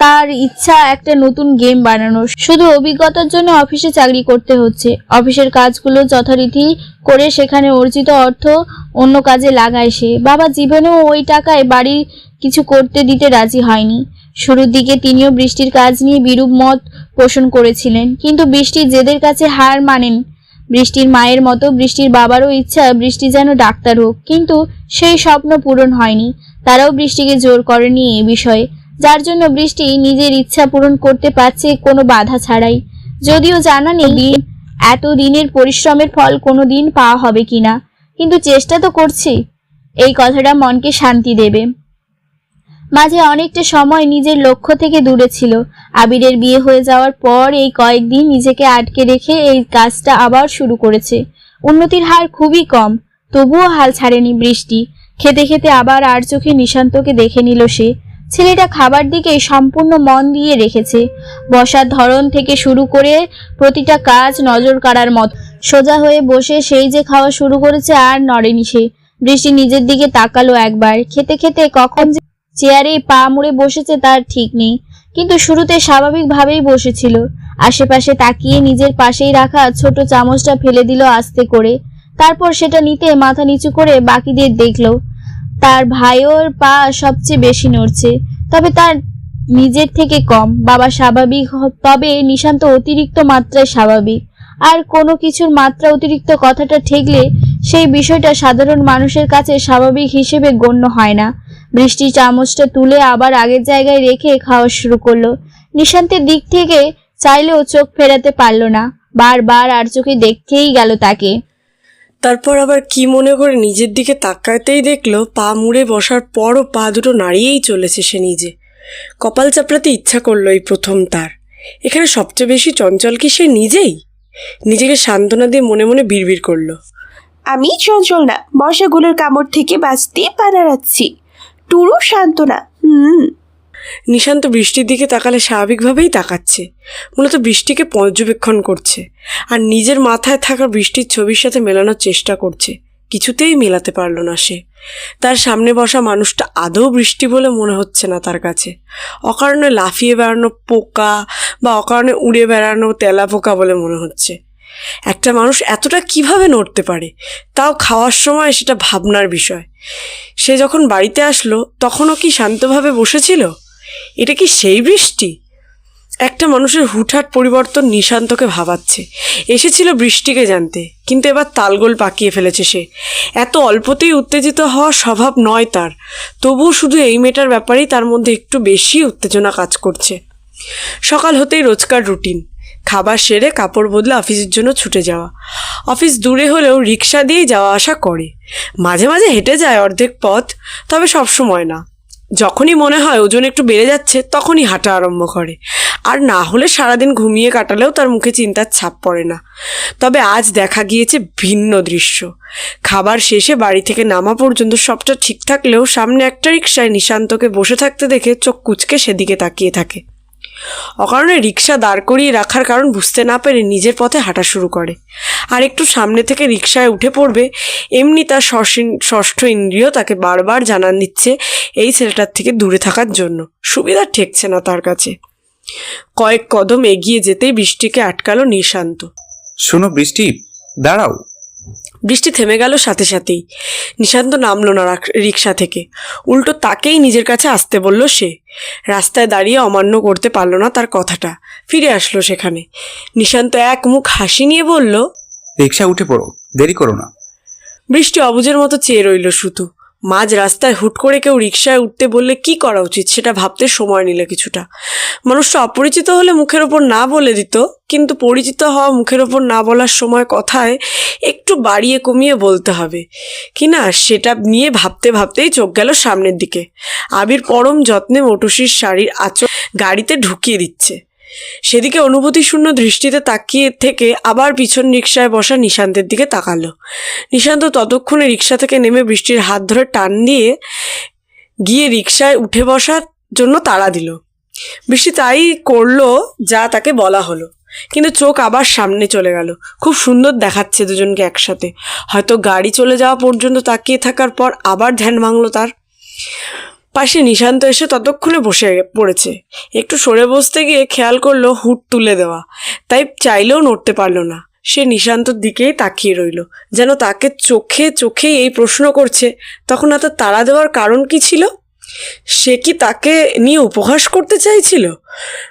তার ইচ্ছা একটা নতুন গেম বানানোর। শুধু অভিজ্ঞতার জন্য অফিসে চাকরি করতে হচ্ছে। অফিসের কাজগুলো যথারীতি করে সেখানে অর্জিত অর্থ অন্য কাজে লাগায় সে। বাবা জীবনেও ওই টাকায় বাড়ি কিছু করতে দিতে রাজি হয়নি। শুরুর দিকে তিনিও বৃষ্টির কাজ নিয়ে বিরূপ মত পোষণ করেছিলেন, কিন্তু বৃষ্টির জেদের কাছে হার মানেন। বৃষ্টির মায়ের মতো বৃষ্টির বাবারও ইচ্ছা বৃষ্টি যেন ডাক্তার হোক, কিন্তু সেই স্বপ্ন পূরণ হয়নি। তারাও বৃষ্টিকে জোর করেনি এ বিষয়ে, যার জন্য বৃষ্টি নিজের ইচ্ছা পূরণ করতে পারছে কোনো বাধা ছাড়াই। যদিও জানা নেই এত দিনের পরিশ্রমের ফল কোনো দিন পাওয়া হবে কিনা, কিন্তু চেষ্টা তো করছি। এই কথাটা মনকে শান্তি দেবে। মাঝে অনেকটা সময় নিজের লক্ষ্য থেকে দূরে ছিল। আবিরের বিয়ে হয়ে যাওয়ার পর এই কয়েকদিন নিজেকে আটকে রেখে এই কাজটা আবার শুরু করেছে। উন্নতির হার খুবই কম, তবুও হাল ছাড়েনি বৃষ্টি। খেতে খেতে আবার আর চোখে নিশান্তকে দেখে নিল সে। ছেলেটা খাবার দিকে সম্পূর্ণ মন দিয়ে রেখেছে। বসার ধরন থেকে শুরু করে প্রতিটা কাজ নজর কাড়ার মতো। সোজা হয়ে বসে সেই যে খাওয়া শুরু করেছে আর নড়েনি সে। বৃষ্টি নিজের দিকে তাকালো একবার। খেতে খেতে কখন যে চেয়ারে পা মুড়ে বসেছে তার ঠিক নেই, কিন্তু শুরুতে স্বাভাবিকভাবেই বসেছিল। আশেপাশে তাকিয়ে নিজের পাশেই রাখা ছোট চামচটা ফেলে দিল আস্তে করে। তারপর সেটা নিতে মাথা নিচু করে বাকিদের দেখলো। তার ভাইয়ের পা সবচেয়ে বেশি নড়ছে, তবে তার নিজের থেকে কম। বাবা স্বাভাবিক, তবে নিশান্ত অতিরিক্ত মাত্রায় স্বাভাবিক। আর কোনো কিছুর মাত্রা অতিরিক্ত কথাটা ঠেকলে সেই বিষয়টা সাধারণ মানুষের কাছে স্বাভাবিক হিসেবে গণ্য হয় না। বৃষ্টি চামচটা তুলে আবার আগের জায়গায় রেখে খাওয়া শুরু করলো। নিশান্তের দিক থেকে চাইলেও চোখ ফেরাতে পারল না। বারবার আর চোখে দেখতেই গেল তাকে। তারপর আবার কি মনে করে নিজের দিকে তাকাতেই দেখলো পা মুড়ে বসার পরও পা দুটো নাড়িয়েই চলেছে সে নিজে। কপাল চাপড়াতে ইচ্ছা করলো এই প্রথম তার। এখানে সবচেয়ে বেশি চঞ্চল কি সে নিজেই? নিজেকে সান্ত্বনা দিয়ে মনে মনে বিড়বিড় করলো, আমি চঞ্চল না, মশাগুলোর কামড় থেকে বাঁচতে পারাচ্ছি। টুরু সান্ত্বনা। নিশান্ত বৃষ্টির দিকে তাকালে স্বাভাবিকভাবেই তাকাচ্ছে। মূলত বৃষ্টিকে পর্যবেক্ষণ করছে আর নিজের মাথায় থাকা বৃষ্টির ছবির সাথে মেলানোর চেষ্টা করছে। কিছুতেই মেলাতে পারল না সে। তার সামনে বসা মানুষটা আদৌ বৃষ্টি বলে মনে হচ্ছে না তার কাছে। অকারণে লাফিয়ে বেড়ানো পোকা বা অকারণে উড়ে বেড়ানো তেলা পোকা বলে মনে হচ্ছে। একটা মানুষ এতটা কিভাবে নড়তে পারে, তাও খাওয়ার সময়, সেটা ভাবনার বিষয়। সে যখন বাড়িতে আসলো তখনও কি শান্তভাবে বসেছিল? এটা কি সেই বৃষ্টি? একটা মানুষের হুটহাট পরিবর্তন নিশান্তকে ভাবাচ্ছে। এসেছিল বৃষ্টিকে জানতে, কিন্তু এবার তালগোল পাকিয়ে ফেলেছে সে। এত অল্পতেই উত্তেজিত হওয়া স্বভাব নয় তার, তবুও শুধু এই মেয়েটার ব্যাপারেই তার মধ্যে একটু বেশি উত্তেজনা কাজ করছে। সকাল হতেই রোজকার রুটিন, খাবার সেরে কাপড় বদলে অফিসের জন্য ছুটে যাওয়া। অফিস দূরে হলেও রিক্সা দিয়েই যাওয়া আসা করে। মাঝে মাঝে হেঁটে যায় অর্ধেক পথ, তবে সব সময় না। যখনই মনে হয় ওজন একটু বেড়ে যাচ্ছে তখনই হাঁটা আরম্ভ করে, আর না হলে সারাদিন ঘুমিয়ে কাটালেও তার মুখে চিন্তার ছাপ পড়ে না। তবে আজ দেখা গিয়েছে ভিন্ন দৃশ্য। খাবার শেষে বাড়ি থেকে নামা পর্যন্ত সবটা ঠিক থাকলেও সামনে একটা রিক্সায় নিশান্তকে বসে থাকতে দেখে চোখ কুঁচকে সেদিকে তাকিয়ে থাকে। অকারণে রিক্সা দাঁড় করিয়ে রাখার কারণ বুঝতে না পেরে নিজের পথে হাঁটা শুরু করে। আর একটু সামনে থেকে রিক্সায় উঠে পড়বে, এমনি তার ষষ্ঠ ইন্দ্রিয় তাকে বারবার জানান দিচ্ছে এই ছেলেটার থেকে দূরে থাকার জন্য। সুবিধা ঠেকছে না তার কাছে। কয়েক কদম এগিয়ে যেতেই বৃষ্টিকে আটকালো নিশান্ত। শোনো বৃষ্টি, দাঁড়াও। বৃষ্টি থেমে গেল সাথে সাথেই। নিশান্ত নামলো না রিক্সা থেকে, উল্টো তাকেই নিজের কাছে আসতে বলল সে। রাস্তায় দাঁড়িয়ে অমান্য করতে পারল না তার কথাটা, ফিরে আসলো সেখানে। নিশান্ত এক মুখ হাসি নিয়ে বলল, রিক্সা উঠে পড়ো, দেরি করো না। বৃষ্টি অবুঝের মতো চেয়ে রইল শুধু। মাঝ রাস্তায় হুট করে কেউ রিক্সায় উঠতে বললে কি করা উচিত সেটা ভাবতে সময় নিল কিছুটা। মানুষটা অপরিচিত হলে মুখের ওপর না বলে দিত, কিন্তু পরিচিত হওয়া মুখের ওপর না বলার সময় কথায় একটু বাড়িয়ে কমিয়ে বলতে হবে কিনা সেটা নিয়ে ভাবতে ভাবতেই চোখ গেল সামনের দিকে। আবির পরম যত্নে মটুসির শাড়ির আঁচল গাড়িতে ঢুকিয়ে দিচ্ছে। সেদিকে অনুভূতিশূন্য দৃষ্টিতে তাকিয়ে থেকে আবার পিছন রিক্সায় বসা নিশান্তের দিকে তাকালো। নিশান্ত ততক্ষণে রিক্সা থেকে নেমে বৃষ্টির হাত ধরে টান দিয়ে গিয়ে রিক্সায় উঠে বসার জন্য তাড়া দিল। বৃষ্টি তাই করলো যা তাকে বলা হলো, কিন্তু চোখ আবার সামনে চলে গেল। খুব সুন্দর দেখাচ্ছে দুজনকে একসাথে। হয়তো গাড়ি চলে যাওয়া পর্যন্ত তাকিয়ে থাকার পর আবার ধ্যান ভাঙলো তার। পাশে নিশান্ত এসে ততক্ষণে বসে পড়েছে। একটু সরে বসতে গিয়ে খেয়াল করলো হুড তুলে দেওয়া, তাই চাইলেও নড়তে পারলো না। সে নিশান্তর দিকেই তাকিয়ে রইল, যেন তাকে চোখে চোখে এই প্রশ্ন করছে। তখন এত তাড়া দেওয়ার কারণ কি ছিল? সে কি তাকে নিয়ে উপহাস করতে চাইছিল?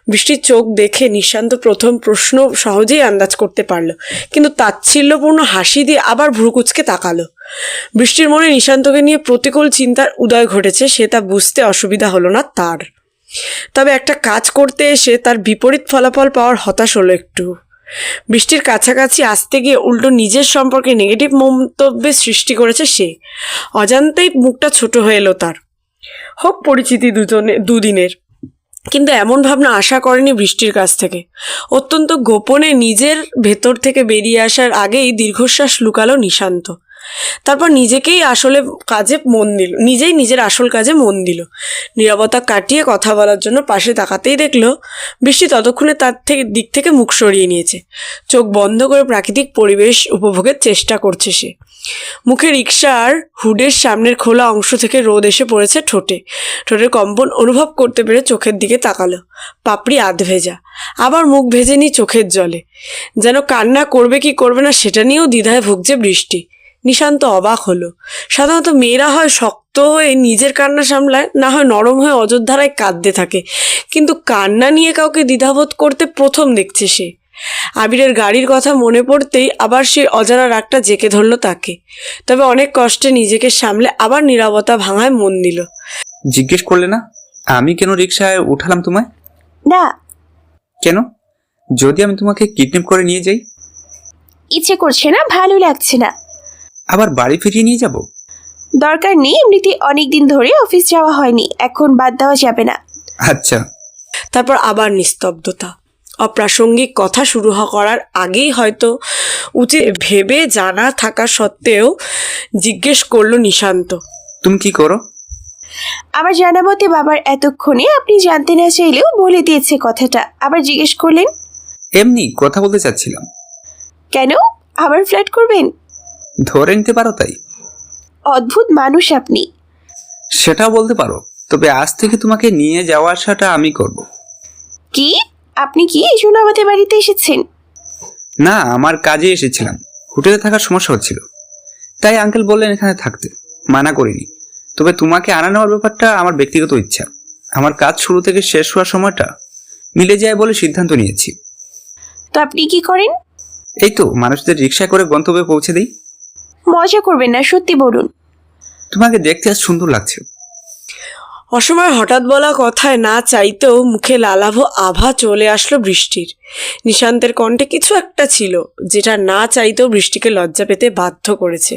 বৃষ্টির চোখ দেখে নিশান্ত প্রথম প্রশ্ন সহজেই আন্দাজ করতে পারল, কিন্তু তাচ্ছিল্যপূর্ণ হাসি দিয়ে আবার ভ্রুকুচকে তাকালো। বৃষ্টির মনে নিশান্তকে নিয়ে প্রতিকূল চিন্তার উদয় ঘটেছে, সে তা বুঝতে অসুবিধা হলো না তার। তবে একটা কাজ করতে এসে তার বিপরীত ফলাফল পাওয়ার হতাশ হলো একটু। বৃষ্টির কাছাকাছি আসতে গিয়ে উল্টো নিজের সম্পর্কে নেগেটিভ মন্তব্যের সৃষ্টি করেছে সে। অজান্তেই মুখটা ছোট হয়ে এলো তার। হোক পরিচিতি দুদিনের, কিন্তু এমন ভাবনা আশা করেনি বৃষ্টির কাছ থেকে। অত্যন্ত গোপনে নিজের ভেতর থেকে বেরিয়ে আসার আগেই দীর্ঘশ্বাস লুকালো নিশান্ত। তারপর নিজেই নিজের আসল কাজে মন দিল। নীরবতা কাটিয়ে কথা বলার জন্য পাশে তাকাতেই দেখলো বৃষ্টি ততক্ষণে তার দিক থেকে মুখ সরিয়ে নিয়েছে। চোখ বন্ধ করে প্রাকৃতিক পরিবেশ উপভোগের চেষ্টা করছে সে। মুখে রিকশার হুডের সামনের খোলা অংশ থেকে রোদ এসে পড়েছে ঠোঁটের কম্পন অনুভব করতে পেরে চোখের দিকে তাকালো। পাপড়ি আধ ভেজা, আবার মুখ ভেজে নি চোখের জলে। যেন কান্না করবে কি করবে না সেটা নিয়েও দ্বিধায় ভুগছে বৃষ্টি। নিশান্ত অবাক হলো। সাধারণত মেয়েরা হয় শক্ত হয়ে নিজের কান্না সামলায়, না হয় নরম হয়ে অযোধ্যারায় কাঁদতে থাকে, কিন্তু কান্না নিয়ে কাউকে দ্বিধাবোধ করতে প্রথম দেখছে সে। আবিরের গাড়ির কথা মনে পড়তেই আবার সে অজানা রাগটা জেঁকে ধরল তাকে। তবে অনেক কষ্টে নিজেকে সামলে আবার নীরবতা ভাঙায় মন দিল। জিজ্ঞেস করলে না আমি কেন রিক্সায় উঠালাম তোমায়? না, কেন? যদি আমি তোমাকে কিডন্যাপ করে নিয়ে যাই? ইচ্ছে করছে না, ভালো লাগছে না। আবার বাড়ি ফিরিয়ে নিয়ে যাব? দরকার নেই, এমনিতে অনেকদিন ধরে অফিস যাওয়া হয়নি, এখন বাদ দেওয়া যাবে না। আচ্ছা। তারপর আবার নিস্তব্ধতা। অপ্রাসঙ্গিক কথা শুরু করার আগেই হয়তো উচিত ভেবে জানা থাকা সত্ত্বেও জিজ্ঞেস করলো নিশান্ত, তুমি কি করো? আমার জানা মতে বাবার এতক্ষণে আপনি জানতে না চাইলেও বলে দিয়েছে কথাটা, আবার জিজ্ঞেস করলেন? এমনি কথা বলতে চাচ্ছিলাম। কেন, আবার ফ্ল্যাট করবেন? ধরে নিতে পারো তাই? অদ্ভুত মানুষ আপনি। সেটাও বলতে পারো, তবে আজ থেকে তোমাকে নিয়ে যাওয়া আসাটা আমি করব। কি, আপনি কি এই জন্য আমাদের বাড়িতে এসেছেন? না, আমার কাজে এসেছিলাম। হোটেলে থাকার সমস্যা হচ্ছিল, তাই আঙ্কেল বললেন এখানে থাকতে। মানা করিনি, তবে তোমাকে আনা নেওয়ার ব্যাপারটা আমার ব্যক্তিগত ইচ্ছা। আমার কাজ শুরু থেকে শেষ হওয়ার সময়টা মিলে যায় বলে সিদ্ধান্ত নিয়েছি। তো আপনি কি করেন? এই তো মানুষদের রিক্সা করে গন্তব্যে পৌঁছে দিই। মজা করবেন না, সত্যি বলুন। তোমাকে দেখতে আজ সুন্দর লাগছে। অসময় হঠাৎ বলা কথায় না চাইতেও মুখে লালাভ আভা চলে আসলো বৃষ্টির। নিশান্তের কণ্ঠে কিছু একটা ছিল যেটা না চাইতেও বৃষ্টিকে লজ্জা পেতে বাধ্য করেছে।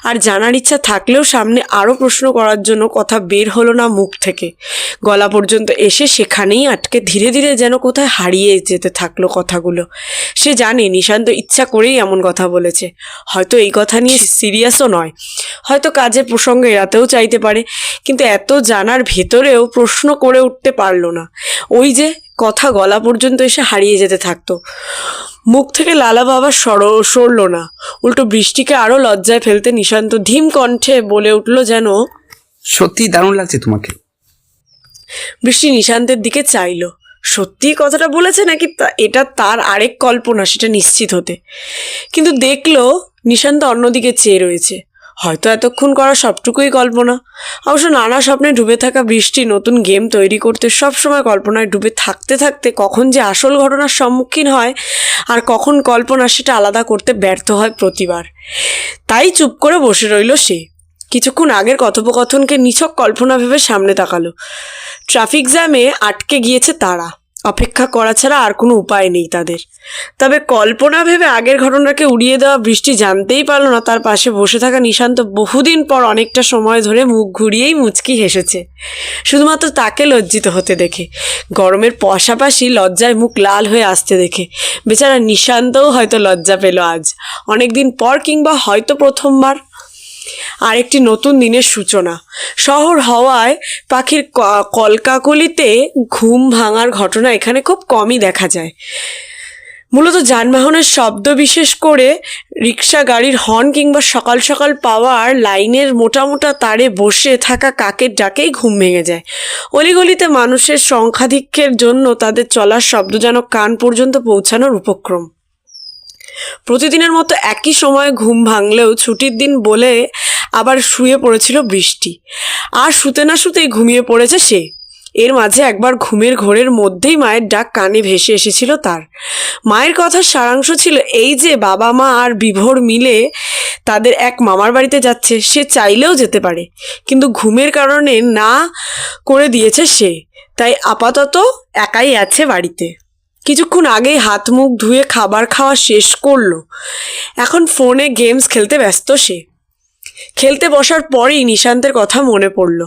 আর জানার ইচ্ছা থাকলেও সামনে আরও প্রশ্ন করার জন্য কথা বের হলো না মুখ থেকে। গলা পর্যন্ত এসে সেখানেই আটকে ধীরে ধীরে যেন কোথায় হারিয়ে যেতে থাকলো কথাগুলো। সে জানে নিশান্ত ইচ্ছা করেই এমন কথা বলেছে। হয়তো এই কথা নিয়ে সিরিয়াসও নয়, হয়তো কাজের প্রসঙ্গ এড়াতেও চাইতে পারে, কিন্তু এত জানার ভেতরেও প্রশ্ন করে উঠতে পারলো না। ওই যে কথা গলা পর্যন্ত এসে হারিয়ে যেতে থাকতো। মুখ থেকে লালা বাবা সরল না, উল্টো বৃষ্টিকে আরো লজ্জায় ফেলতে নিশান্ত ধীম কণ্ঠে বলে উঠল, যেন সত্যি দারুণ লাগছে তোমাকে। বৃষ্টি নিশান্তের দিকে চাইল। সত্যি কথাটা বলেছে নাকি এটা তার আরেক কল্পনা, সেটা নিশ্চিত হতে। কিন্তু দেখলো নিশান্ত অন্যদিকে চেয়ে রয়েছে। হয়তো এতক্ষণ করা সবটুকুই কল্পনা। অবশ্য নানা স্বপ্নে ডুবে থাকা বৃষ্টি নতুন গেম তৈরি করতে সবসময় কল্পনায় ডুবে থাকতে থাকতে কখন যে আসল ঘটনার সম্মুখীন হয় আর কখন কল্পনা, সেটা আলাদা করতে ব্যর্থ হয় প্রতিবার। তাই চুপ করে বসে রইল সে। কিছুক্ষণ আগের কথোপকথনকে নিছক কল্পনা ভেবে সামনে তাকালো। ট্রাফিক জ্যামে আটকে গিয়েছে তারা, অপেক্ষা করা ছাড়া আর কোনো উপায় নেই তাদের। তবে কল্পনা ভেবে আগের ঘটনাকে উড়িয়ে দেওয়া বৃষ্টি জানতেই পারল না তার পাশে বসে থাকা নিশান্ত বহুদিন পর অনেকটা সময় ধরে মুখ ঘুরিয়েই মুচকি হেসেছে, শুধুমাত্র তাকে লজ্জিত হতে দেখে। গরমের পাশাপাশি লজ্জায় মুখ লাল হয়ে আসতে দেখে বেচারা নিশান্তও হয়তো লজ্জা পেল আজ, অনেকদিন পর, কিংবা হয়তো প্রথমবার। আরেকটি নতুন দিনের সূচনা। শহর হওয়ায় পাখির কলকাকলিতে ঘুম ভাঙার ঘটনা এখানে খুব কমই দেখা যায়। মূলত যানবাহনের শব্দ, বিশেষ করে রিক্সা গাড়ির হর্ন কিংবা সকাল সকাল পাওয়ার লাইনের মোটা মোটা তারে বসে থাকা কাকের ডাকেই ঘুম ভেঙে যায়। অলিগলিতে মানুষের সংখ্যাধিক্যের জন্য তাদের চলার শব্দ যেন কান পর্যন্ত পৌঁছানোর উপক্রম। প্রতিদিনের মতো একই সময়ে ঘুম ভাঙলেও ছুটির দিন বলে আবার শুয়ে পড়েছিল বৃষ্টি। আর শুতে না শুতেই ঘুমিয়ে পড়েছে সে। এর মাঝে একবার ঘুমের ঘোরের মধ্যেই মায়ের ডাক কানে ভেসে এসেছিল তার। মায়ের কথার সারাংশ ছিল এই যে বাবা মা আর বিভোর মিলে তাদের এক মামার বাড়িতে যাচ্ছে। সে চাইলেও যেতে পারে, কিন্তু ঘুমের কারণে না করে দিয়েছে সে, তাই আপাতত একাই আছে বাড়িতে। কিছুক্ষণ আগেই হাত মুখ ধুয়ে খাবার খাওয়া শেষ করলো। এখন ফোনে গেমস খেলতে ব্যস্ত সে। খেলতে বসার পরেই নিশান্তের কথা মনে পড়ল।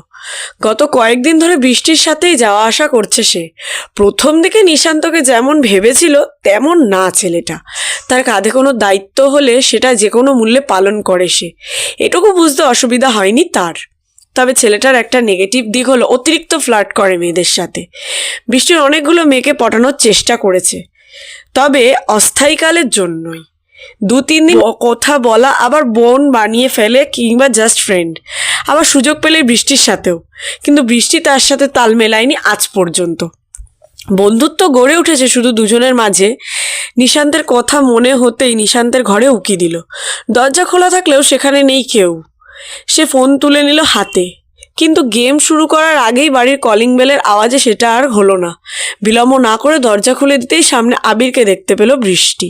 গত কয়েকদিন ধরে বৃষ্টির সাথেই যাওয়া আসা করছে সে। প্রথম দিকে নিশান্তকে যেমন ভেবেছিল তেমন না ছেলেটা। তার কাঁধে কোনো দায়িত্ব হলে সেটা যে কোনো মূল্যে পালন করে সে, এটুকু বুঝতে অসুবিধা হয়নি তার। তবে ছেলেটার একটা নেগেটিভ দিক হলো অতিরিক্ত ফ্লার্ট করে মেয়েদের সাথে। বৃষ্টির অনেকগুলো মেয়েকে পটানোর চেষ্টা করেছে, তবে অস্থায়ীকালের জন্যই। 2-3 দিন কথা বলা, আবার বোন বানিয়ে ফেলে কিংবা জাস্ট ফ্রেন্ড, আবার সুযোগ পেলে বৃষ্টির সাথেও। কিন্তু বৃষ্টি তার সাথে তাল মেলায়নি আজ পর্যন্ত। বন্ধুত্ব গড়ে উঠেছে শুধু দুজনের মাঝে। নিশান্তের কথা মনে হতেই নিশান্তের ঘরে উকি দিল। দরজা খোলা থাকলেও সেখানে নেই কেউ। সে ফোন তুলে নিল হাতে, কিন্তু গেম শুরু করার আগেই বাড়ির কলিং বেলের আওয়াজে সেটা আর হলো না। বিলম্ব না করে দরজা খুলে দিতেই সামনে আবিরকে দেখতে পেল বৃষ্টি।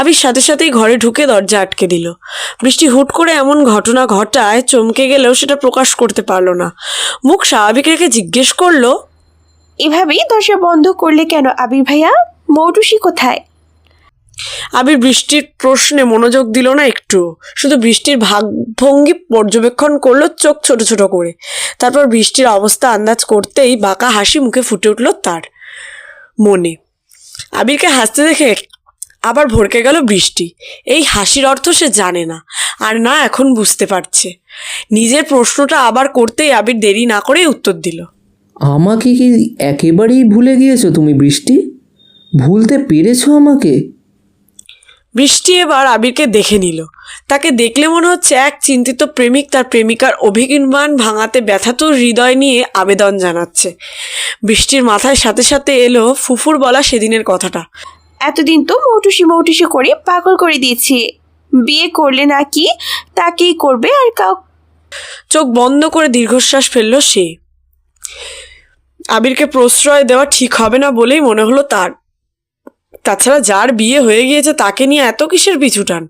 আবির সাথে সাথেই ঘরে ঢুকে দরজা আটকে দিল। বৃষ্টি হুট করে এমন ঘটনা ঘটায় চমকে গেলেও সেটা প্রকাশ করতে পারলো না। মুখ স্বাভাবিক রেখে জিজ্ঞেস করলো, এভাবেই দরজা বন্ধ করলে কেন আবির ভাইয়া? মৌটুসি কোথায়? আবির বৃষ্টির প্রশ্নে মনোযোগ দিল না একটু, শুধু বৃষ্টির ভাবভঙ্গি পর্যবেক্ষণ করলো চোখ ছোট ছোট করে। তারপর বৃষ্টির অবস্থা আন্দাজ করতেই বাঁকা হাসি মুখে ফুটে উঠল তার মনে। আবিরকে হাসতে দেখে আবার ভড়কে গেল বৃষ্টি। এই হাসির অর্থ সে জানে না, আর না এখন বুঝতে পারছে। নিজের প্রশ্নটা আবার করতেই আবির দেরি না করেই উত্তর দিল, আমাকে কি একেবারেই ভুলে গিয়েছো তুমি বৃষ্টি? ভুলতে পেরেছো আমাকে? বৃষ্টি এবার আবিরকে দেখে নিল। তাকে দেখলে মনে হচ্ছে এক চিন্তিত প্রেমিক তার প্রেমিকার অভিমান ভাঙাতে ব্যথাতুর হৃদয় নিয়ে আবেদন জানাচ্ছে। বৃষ্টির মাথায় সাথে সাথে এলো ফুফুর বলা সেদিনের কথাটা। এতদিন তো মৌটুসি মৌটুসি করে পাগল করে দিয়েছি। বিয়ে করলে নাকি তাকেই করবে আর কাউ। চোখ বন্ধ করে দীর্ঘশ্বাস ফেলল সে। আবিরকে প্রশ্রয় দেওয়া ঠিক হবে না বলেই মনে হলো তার। তাছাড়া যার বিয়ে হয়ে গিয়েছে তাকে নিয়ে এত কিসের পিছুটান?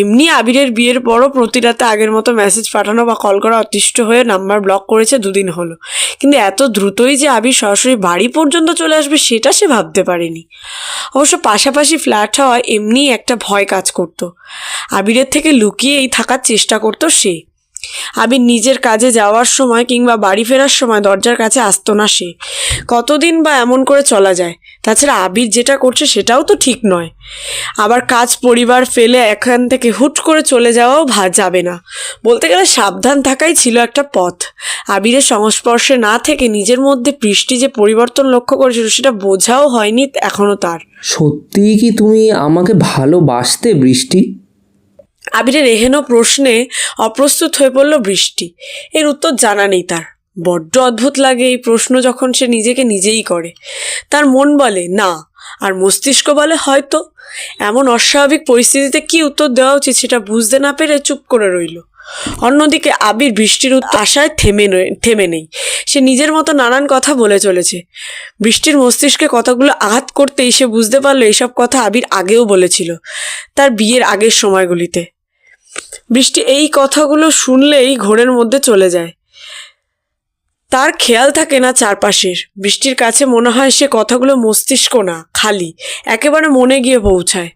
এমনি আবিরের বিয়ের পরও প্রতি রাতে আগের মতো মেসেজ পাঠানো বা কল করা অতিষ্ঠ হয়ে নাম্বার ব্লক করেছে 2 দিন হলো। কিন্তু এত দ্রুতই যে আবির সরাসরি বাড়ি পর্যন্ত চলে আসবে সেটা সে ভাবতে পারেনি। অবশ্য পাশাপাশি ফ্ল্যাট হওয়ায় এমনিই একটা ভয় কাজ করতো। আবিরের থেকে লুকিয়েই থাকার চেষ্টা করতো সে। আবির নিজের কাজে যাওয়ার সময় কিংবা বাড়ি ফেরার সময় দরজার কাছে আসতো না সে। কতদিন বা এমন করে চলা যায়? তাছাড়া আবির যেটা করছে সেটাও তো ঠিক নয়। আবার কাজ পরিবার ফেলে এখান থেকে হুট করে চলে যাওয়াও যাবে না। বলতে গেলে সাবধান থাকাই ছিল একটা পথ। আবিরের সংস্পর্শে না থেকে নিজের মধ্যে বৃষ্টি যে পরিবর্তন লক্ষ্য করেছিল সেটা বোঝাও হয়নি এখনো তার। সত্যিই কি তুমি আমাকে ভালোবাসতে বৃষ্টি? আবিরের এহেন প্রশ্নে অপ্রস্তুত হয়ে পড়ল বৃষ্টি। এর উত্তর জানা নেই তার। বড্ড অদ্ভুত লাগে এই প্রশ্ন যখন সে নিজেকে নিজেই করে। তার মন বলে না, আর মস্তিষ্ক বলে হয়তো। এমন অস্বাভাবিক পরিস্থিতিতে কি উত্তর দেওয়া উচিত সেটা বুঝতে না পেরে চুপ করে রইল। অন্যদিকে আবির বৃষ্টির আশায় থেমে নেই। সে নিজের মতো নানান কথা বলে চলেছে। বৃষ্টির মস্তিষ্কে কথাগুলো আঘাত করতেই সে বুঝতে পারলো এইসব কথা আবির আগেও বলেছিল, তার বিয়ের আগের সময়গুলিতে। বৃষ্টি এই কথাগুলো শুনলেই ঘোরের মধ্যে চলে যায়। তার খেয়াল থাকে না চারপাশের। বৃষ্টির কাছে মনে হয় সে কথাগুলো মস্তিষ্ক না, খালি একেবারে মনে গিয়ে পৌঁছায়।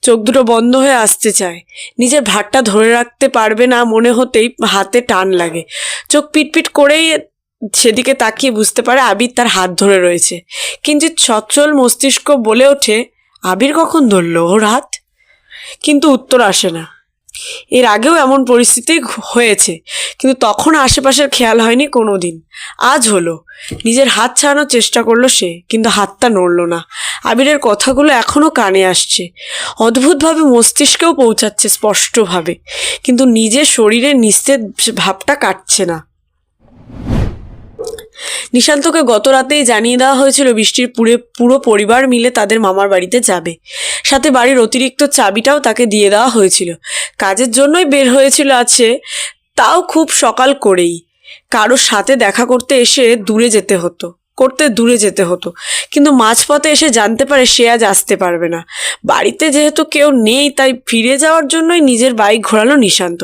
চোখ দুটো বন্ধ হয়ে আসতে চায়। নিজের ভারটা ধরে রাখতে পারবে না মনে হতেই হাতে টান লাগে। চোখ পিটপিট করেই সেদিকে তাকিয়ে বুঝতে পারে আবির তার হাত ধরে রয়েছে। কিঞ্চিৎ সচ্ছল মস্তিষ্ক বলে ওঠে, আবির কখন ধরলো ওর হাত? কিন্তু উত্তর আসে না। এর আগেও এমন পরিস্থিতি হয়েছে, কিন্তু তখন আশেপাশের খেয়াল হয়নি কোনো দিন। আজ হলো। নিজের হাত ছাড়ানোর চেষ্টা করলো সে, কিন্তু হাতটা নড়ল না। আবিরের কথাগুলো এখনো কানে আসছে, অদ্ভুতভাবে মস্তিষ্কেও পৌঁছাচ্ছে স্পষ্টভাবে, কিন্তু নিজের শরীরের নিস্তেজ ভাবটা কাটছে না। নিশান্তকে গত রাতেই জানিয়ে দেওয়া হয়েছিল বৃষ্টির পুরো পরিবার মিলে তাদের মামার বাড়িতে যাবে। সাথে বাড়ির অতিরিক্ত চাবিটাও তাকে দিয়ে দেওয়া হয়েছিল। কাজের জন্যই বের হয়েছিল আছে, তাও খুব সকাল করেই। কারোর সাথে দেখা করতে দূরে যেতে হতো। কিন্তু মাঝপথে এসে জানতে পারে সে আজ আসতে পারবে না। বাড়িতে যেহেতু কেউ নেই তাই ফিরে যাওয়ার জন্যই নিজের বাইক ঘোরালো নিশান্ত।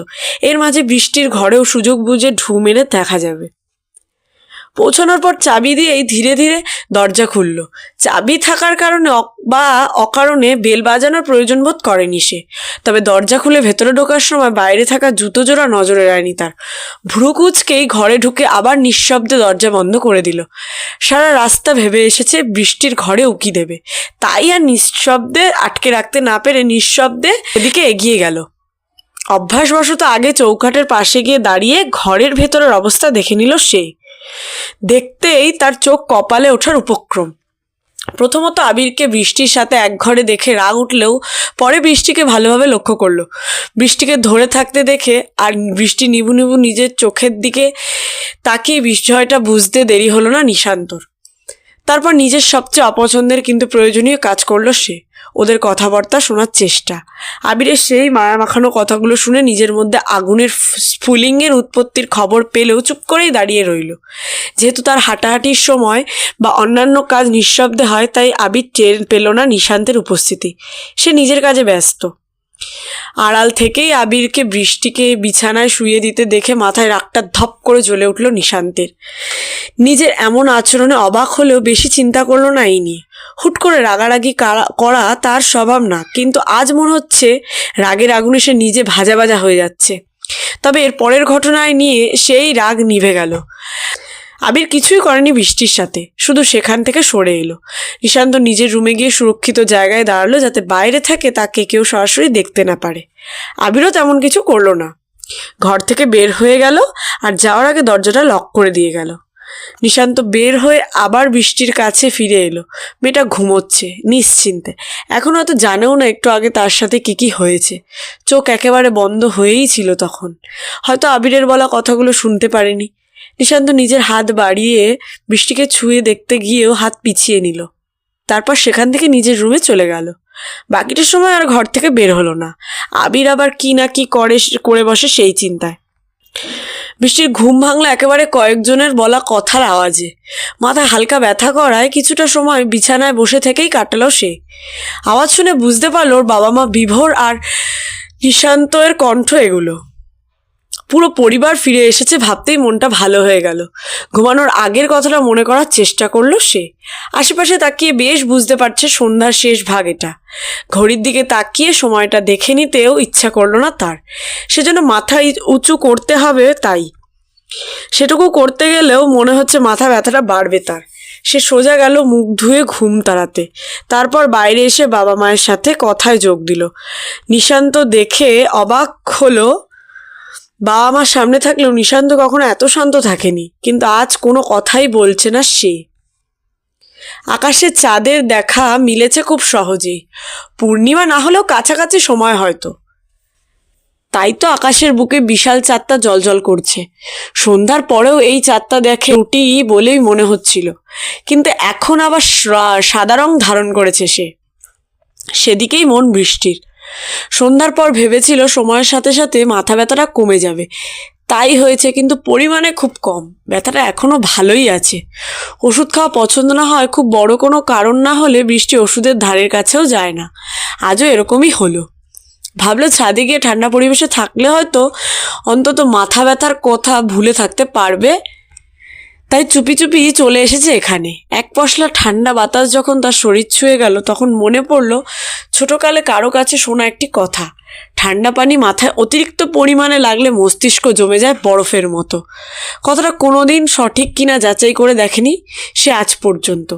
এর মাঝে বৃষ্টির ঘরেও সুযোগ বুঝে ঢু মেরে দেখা যাবে। পৌঁছানোর পর চাবি দিয়েই ধীরে ধীরে দরজা খুলল। চাবি থাকার কারণে বা অকারণে বেল বাজানোর প্রয়োজন বোধ করেনি সে। তবে দরজা খুলে ভেতরে ঢোকার সময় বাইরে থাকা জুতো জোড়া নজরে এড়ায়নি তার। ভ্রু কুঁচকেই ঘরে ঢুকে আবার নিঃশব্দে দরজা বন্ধ করে দিল। সারা রাস্তা ভেবে এসেছে বৃষ্টির ঘরে উকি দেবে, তাই আর নিঃশব্দে আটকে রাখতে না পেরে নিঃশব্দে এদিকে এগিয়ে গেল। অভ্যাসবশত আগে চৌকাঠের পাশে গিয়ে দাঁড়িয়ে ঘরের ভেতরের অবস্থা দেখে নিল সে। দেখতেই তার চোখ কপালে ওঠার উপক্রম। প্রথমত আবিরকে বৃষ্টির সাথে এক ঘরে দেখে রাগ উঠলেও পরে বৃষ্টিকে ভালোভাবে লক্ষ্য করলো। বৃষ্টিকে ধরে থাকতে দেখে আর বৃষ্টি নিবু নিবু নিজের চোখের দিকে তাকিয়ে বিষয়টা বুঝতে দেরি হলো না নিশান্তর। তারপর নিজের সবচেয়ে অপছন্দের কিন্তু প্রয়োজনীয় কাজ করলো সে, ওদের কথাবার্তা শোনার চেষ্টা। আবিরের সেই মায়া মাখানো কথাগুলো শুনে নিজের মধ্যে আগুনের স্ফুলিঙ্গের উৎপত্তির খবর পেলেও চুপ করেই দাঁড়িয়ে রইল। যেহেতু তার হাঁটাহাঁটির সময় বা অন্যান্য কাজ নিঃশব্দে হয়, তাই আবির টের পেল না নিশান্তের উপস্থিতি। সে নিজের কাজে ব্যস্ত। আড়াল থেকেই আবিরকে বৃষ্টিকে বিছানায় শুয়ে দিতে দেখে মাথায় রাগটা ধপ করে জ্বলে উঠল নিশান্তের। নিজের এমন আচরণে অবাক হলেও বেশি চিন্তা করলো না এই নিয়ে। হুট করে রাগারাগি করা তার স্বভাব না, কিন্তু আজ মনে হচ্ছে রাগের আগুনে সে নিজে ভাজা ভাজা হয়ে যাচ্ছে। তবে এর পরের ঘটনায় নিয়ে সেই রাগ নিভে গেল। আবির কিছুই করেনি বৃষ্টির সাথে, শুধু সেখান থেকে সরে এলো। নিশান্ত নিজের রুমে গিয়ে সুরক্ষিত জায়গায় দাঁড়ালো, যাতে বাইরে থেকে তাকে কেউ সরাসরি দেখতে না পারে। আবিরও তেমন কিছু করলো না, ঘর থেকে বের হয়ে গেল আর যাওয়ার আগে দরজাটা লক করে দিয়ে গেল। নিশান্ত বের হয়ে আবার বৃষ্টির কাছে ফিরে এলো। মেয়েটা ঘুমোচ্ছে নিশ্চিন্তে, এখন হয়তো জানেও না একটু আগে তার সাথে কি হয়েছে। চোখ একেবারে বন্ধ হয়েই ছিল তখন, হয়তো আবিরের বলা কথাগুলো শুনতে পারেনি। নিশান্ত নিজের হাত বাড়িয়ে বৃষ্টিকে ছুঁয়ে দেখতে গিয়েও হাত পিছিয়ে নিল। তারপর সেখান থেকে নিজের রুমে চলে গেল। বাকিটা সময় আর ঘর থেকে বের হলো না। আবির আবার কি না কি করে বসে সেই চিন্তায়। বৃষ্টির ঘুম ভাঙলো একেবারে কয়েকজনের বলা কথার আওয়াজে। মাথায় হালকা ব্যথা করায় কিছুটা সময় বিছানায় বসে থেকেই কাটালো সে। আওয়াজ শুনে বুঝতে পারলো ওর বাবা মা বিভোর আর নিশান্তের কণ্ঠ এগুলো। পুরো পরিবার ফিরে এসেছে ভাবতেই মনটা ভালো হয়ে গেল। ঘুমানোর আগের কথাটা মনে করার চেষ্টা করলো সে। আশেপাশে তাকিয়ে বেশ বুঝতে পারছে সন্ধ্যার শেষ ভাগ এটা। ঘড়ির দিকে তাকিয়ে সময়টা দেখে নিতেও ইচ্ছা করলো না তার, সেজন্য মাথা উঁচু করতে হবে, তাই সেটুকু করতে গেলেও মনে হচ্ছে মাথা ব্যথাটা বাড়বে তার। সে সোজা গেল মুখ ধুয়ে ঘুম তাড়াতে। তারপর বাইরে এসে বাবা মায়ের সাথে কথায় যোগ দিল। নিশান্ত দেখে অবাক হলো, বাবা মার সামনে থাকলেও নিশান্ত কখনো এত শান্ত থাকেনি, কিন্তু আজ কোনো কথাই বলছে না সে। আকাশে চাঁদের দেখা মিলেছে খুব সহজেই, পূর্ণিমা না হলেও কাছাকাছি সময় হয়তো, তাই তো আকাশের বুকে বিশাল চাঁদটা জ্বলজ্বল করছে। সন্ধ্যার পরেও এই চাঁদটা দেখে রুটি বলেই মনে হচ্ছিল, কিন্তু এখন আবার সাদা রং ধারণ করেছে সে। সেদিকেই মন বৃষ্টির। সন্ধ্যার পর ভেবেছিল সময়ের সাথে সাথে মাথা ব্যথাটা কমে যাবে, তাই হয়েছে, কিন্তু পরিমাণে খুব কম। ব্যথাটা এখনো ভালোই আছে। ওষুধ খাওয়া পছন্দ না হয় খুব বড় কোনো কারণ না হলে বৃষ্টি ওষুধের ধারের কাছেও যায় না। আজও এরকমই হলো। ভাবলো ছাদে গিয়ে ঠান্ডা পরিবেশে থাকলে হয়তো অন্তত মাথা ব্যথার কথা ভুলে থাকতে পারবে, তাই চুপি চুপি চলে এসেছে এখানে। এক পশলা ঠান্ডা বাতাস যখন তার শরীর ছুঁয়ে গেল, তখন মনে পড়ল ছোটকালে কারো কাছে শোনা একটি কথা, ঠান্ডা পানি মাথায় অতিরিক্ত পরিমাণে লাগলে মস্তিষ্ক জমে যায় বরফের মতো। কথাটা কোনোদিন সঠিক কিনা যাচাই করে দেখেনি সে আজ পর্যন্ত।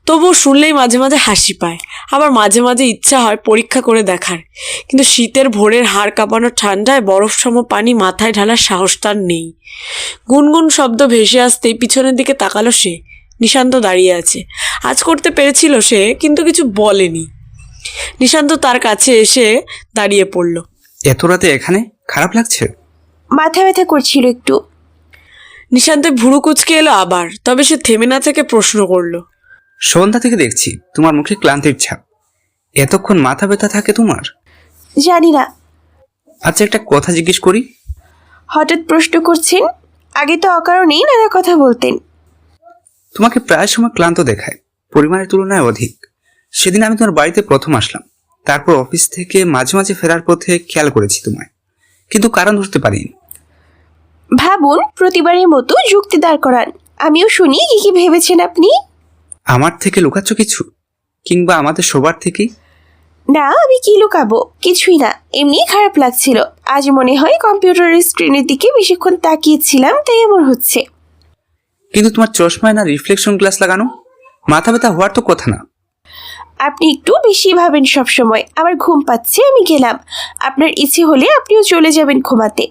তবুও শুনলেই মাঝে মাঝে হাসি পায়, আবার মাঝে মাঝে ইচ্ছা হয় পরীক্ষা করে দেখার, কিন্তু শীতের ভোরের হাড় কাঁপানো ঠান্ডায় বরফ সম পানি মাথায় ঢালার সাহস তার নেই। গুনগুন শব্দ ভেসে আসতেই পিছনের দিকে তাকালো সে। নিশান্ত দাঁড়িয়ে আছে। আজ করতে পেরেছিল সে, কিন্তু কিছু বলেনি। নিশান্ত তার কাছে এসে দাঁড়িয়ে পড়ল। এত রাতে এখানে? খারাপ লাগছে? মাথা ব্যথা করছিল একটু। নিশান্তের ভুরু কুঁচকে এলো আবার, তবে সে থেমে না থেকে প্রশ্ন করলো, সন্ধ্যা থেকে দেখছি তোমার মুখে ক্লান্তির ছাপ, এতক্ষণ মাথা ব্যথা থাকে তোমার? জানি না। আচ্ছা একটা কথা জিজ্ঞেস করি। হঠাৎ প্রশ্ন করছেন? আগে তো অকারণেই নানা কথা বলতেন। তোমাকে প্রায় সময় ক্লান্ত দেখায়, পরিমাণের তুলনায় অধিক। সেদিন আমি তোমার বাড়িতে প্রথম আসলাম, তারপর অফিস থেকে মাঝে মাঝে ফেরার পথে খেয়াল করেছি তোমায়, কিন্তু কারণ ধরতে পারিনি। ভাবুন, প্রতিবারের মতো যুক্তি দাঁড় করান। আমিও শুনি কি কি ভেবেছেন আপনি। আমার থেকে লুকাচ্ছ কিছু, কিংবা আমাদের সবার থেকেই? না, আমি কি লুকাবো, কিছুই না, এমনি খারাপ লাগছিল। আজ মনে হয় কম্পিউটারের স্ক্রিনের দিকে বেশিক্ষণ তাকিয়েছিলাম, তাই এমন হচ্ছে। কিন্তু তোমার চশমায় না রিফ্লেকশন গ্লাস লাগানো, মাথা ব্যথা হওয়ার তো কথা না। আপনি একটু বেশি ভাবেন সব সময়। আমার ঘুম পাচ্ছে, আমি গেলাম। আপনার ইচ্ছে হলে আপনিও চলে যাবেন ঘুমাতে।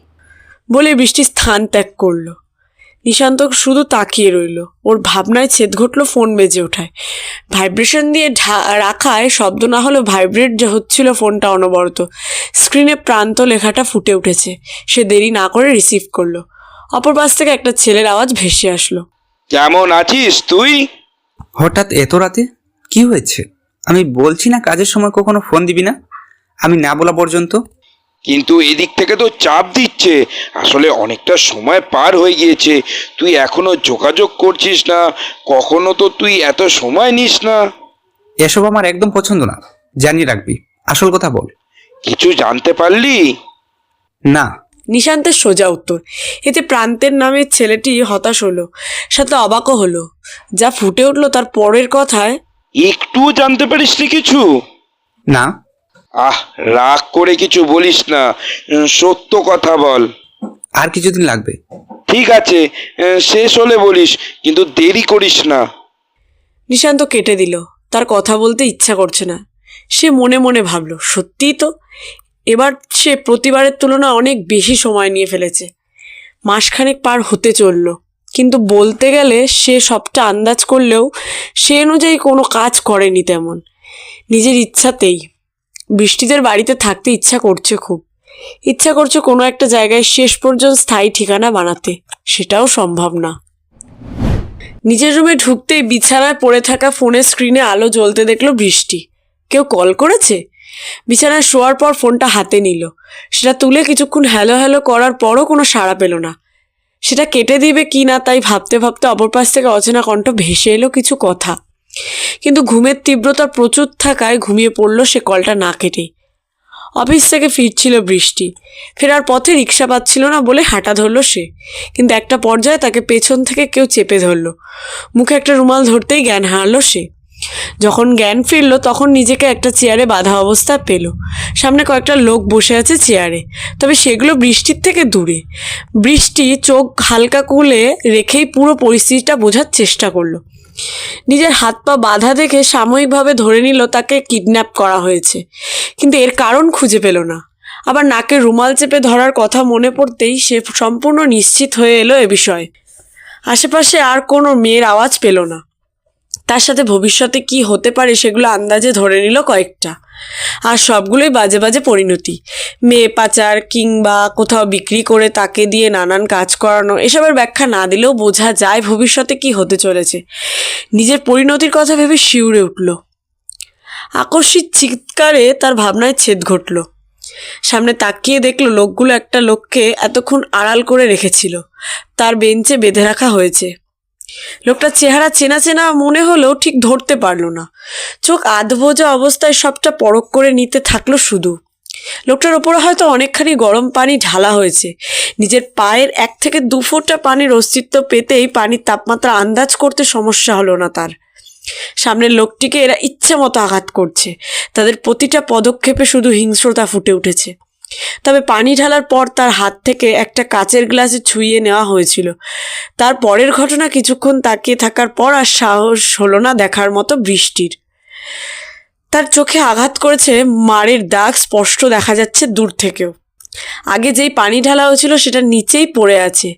বলে বৃষ্টি স্থান ত্যাগ করলো। নিশান্ত শুধু তাকিয়ে রইল। ওর ভাবনায় ছেদ ঘটল ফোন বেজে ওঠায়। ভাইব্রেশন দিয়ে রাখায় শব্দ না হলেও ভাইব্রেট যে হচ্ছিল ফোনটা অনবরত। স্ক্রিনে প্রান্ত লেখাটা ফুটে উঠেছে। সে দেরি না করে রিসিভ করলো। অপর পাশ থেকে একটা ছেলের আওয়াজ ভেসে আসলো। কেমন আছিস তুই? হঠাৎ এত রাতে কি হয়েছে? আমি বলছি না কাজের সময় কখনো ফোন দিবি না, আমি না বলা পর্যন্ত। কিন্তু এদিক থেকে তো চাপ দিচ্ছে। আসলে অনেকটা সময় পার হয়ে গিয়েছে, তুই এখনো যোগাযোগ করছিস না। কখনো তো তুই এত সময় নিস না। এসব আমার একদম পছন্দ না, জানিয়ে রাখবি। আসল কথা বল। কিছু জানতে পারলি? না। নিশান্তের সোজা উত্তর। এতে প্রান্তের নামের ছেলেটি হতাশ হলো, সাথে অবাকও হলো। যা ফুটে উঠলো তার পরের কথায়। একটুও জানতে পারিসনি কিছু? না। রাগ করে কিছু বলিস না, সত্য কথা বল। আর কিছুদিন লাগবে। ঠিক আছে, শেষ হলে বলিস, কিন্তু দেরি করিস না। নিশান্ত কেটে দিল। তার কথা বলতে ইচ্ছা করছে না। সে মনে মনে ভাবল, সত্যিই তো এবার সে প্রতিবারের তুলনায় অনেক বেশি সময় নিয়ে ফেলেছে। মাসখানেক পার হতে চলল, কিন্তু বলতে গেলে সে সবটা আন্দাজ করলেও সে অনুযায়ী কোনো কাজ করেনি তেমন। নিজের ইচ্ছাতেই বৃষ্টিদের বাড়িতে থাকতে ইচ্ছা করছে, খুব ইচ্ছা করছে কোনো একটা জায়গায় শেষ পর্যন্ত স্থায়ী ঠিকানা বানাতে। সেটাও সম্ভব না। নিজের রুমে ঢুকতেই বিছানায় পড়ে থাকা ফোনের স্ক্রিনে আলো জ্বলতে দেখলো বৃষ্টি। কেউ কল করেছে? বিছানায় শোয়ার পর ফোনটা হাতে নিল। সেটা তুলে কিছুক্ষণ হ্যালো হ্যালো করার পরও কোনো সাড়া পেল না। সেটা কেটে দিবে কি না তাই ভাবতে ভাবতে অপর পাশ থেকে অচেনা কণ্ঠ ভেসে এলো কিছু কথা। কিন্তু ঘুমের তীব্রতা প্রচুর থাকায় ঘুমিয়ে পড়ল সে কলটা না কেটেই। অফিস থেকে ফিরছিল বৃষ্টি। ফেরার পথে রিক্সা পাচ্ছিল না বলে হাঁটা ধরল সে। কিন্তু একটা পর্যায়ে তাকে পেছন থেকে কেউ চেপে ধরল। মুখে একটা রুমাল ধরতেই জ্ঞান হারালো সে। যখন জ্ঞান ফিরল তখন নিজেকে একটা চেয়ারে বাঁধা অবস্থায় পেল। সামনে কয়েকটা লোক বসে আছে চেয়ারে, তবে সেগুলো বৃষ্টির থেকে দূরে। বৃষ্টি চোখ হালকা খুলে রেখেই পুরো পরিস্থিতিটা বোঝার চেষ্টা করলো। নিজের হাত পা বাঁধা দেখে সাময়িকভাবে ধরে নিল তাকে কিডন্যাপ করা হয়েছে, কিন্তু এর কারণ খুঁজে পেল না। আবার নাকে রুমাল চেপে ধরার কথা মনে পড়তেই সে সম্পূর্ণ নিশ্চিত হয়ে এলো এ বিষয়ে। আশেপাশে আর কোনো মেয়ের আওয়াজ পেল না। তার সাথে ভবিষ্যতে কি হতে পারে সেগুলো আন্দাজে ধরে নিল কয়েকটা। আর সবগুলোই বাজে বাজে পরিণতি। মেয়ে পাচার কিংবা কোথাও বিক্রি করে তাকে দিয়ে নানান কাজ করানো, এসবের ব্যাখ্যা না দিলেও বোঝা যায় ভবিষ্যতে কি হতে চলেছে। নিজের পরিণতির কথা ভেবে শিউরে উঠল। আকস্মিক চিৎকারে তার ভাবনায় ছেদ ঘটল। সামনে তাকিয়ে দেখলো লোকগুলো একটা লোককে এতক্ষণ আড়াল করে রেখেছিল, তার বেঞ্চে বেঁধে রাখা হয়েছে। লোকটার চেহারা চেনা চেনা মনে হলেও ঠিক ধরতে পারল না। চোখ আধবোজা অবস্থায় সবটা পরখ করে নিতে থাকলো শুধু। লোকটার ওপরে হয়তো অনেকখানি গরম পানি ঢালা হয়েছে। নিজের পায়ের 1 থেকে 2 ফোঁটা পানির অস্তিত্ব পেতেই পানির তাপমাত্রা আন্দাজ করতে সমস্যা হলো না তার। সামনের লোকটিকে এরা ইচ্ছে মতো আঘাত করছে। তাদের প্রতিটা পদক্ষেপে শুধু হিংস্রতা ফুটে উঠেছে। তবে পানি ঢালার পর তার হাত থেকে একটা কাচের গ্লাসে ছুঁয়ে নেওয়া হয়েছিল। তার পরের ঘটনা কিছুক্ষণ তাকিয়ে থাকার পর আর সাহস হলো না দেখার মতো বৃষ্টির। তার চোখে আঘাত করেছে মারের দাগ স্পষ্ট দেখা যাচ্ছে দূর থেকেও। আগে যেই পানি ঢালা হয়েছিল সেটা নিচেই পড়ে আছে,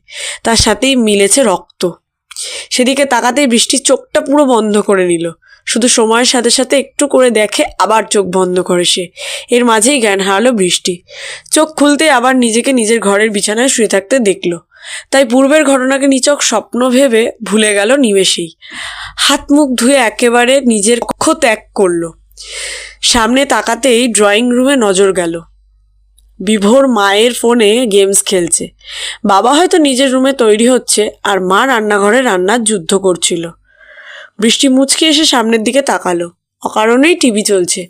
তার সাথেই মিলেছে রক্ত। সেদিকে তাকাতেই বৃষ্টির চোখটা পুরো বন্ধ করে নিল। শুধু সময়ের সাথে সাথে একটু করে দেখে আবার চোখ বন্ধ করে সে। এর মাঝেই জ্ঞান হারালো বৃষ্টি। চোখ খুলতে আবার নিজেকে নিজের ঘরের বিছানায় শুয়ে থাকতে দেখলো। তাই পূর্বের ঘটনাকে নিছক স্বপ্ন ভেবে ভুলে গেল নিমেষেই। হাত মুখ ধুয়ে একেবারে নিজের কক্ষ ত্যাগ করলো। সামনে তাকাতেই ড্রয়িং রুমে নজর গেল। বিভোর মায়ের ফোনে গেমস খেলছে। বাবা হয়তো নিজের রুমে তৈরি হচ্ছে, আর মা রান্নাঘরে রান্নার যুদ্ধ করছিল। বৃষ্টি মুচকি এসে সামনের দিকে তাকালো। অকারণেই টিভি চলছে।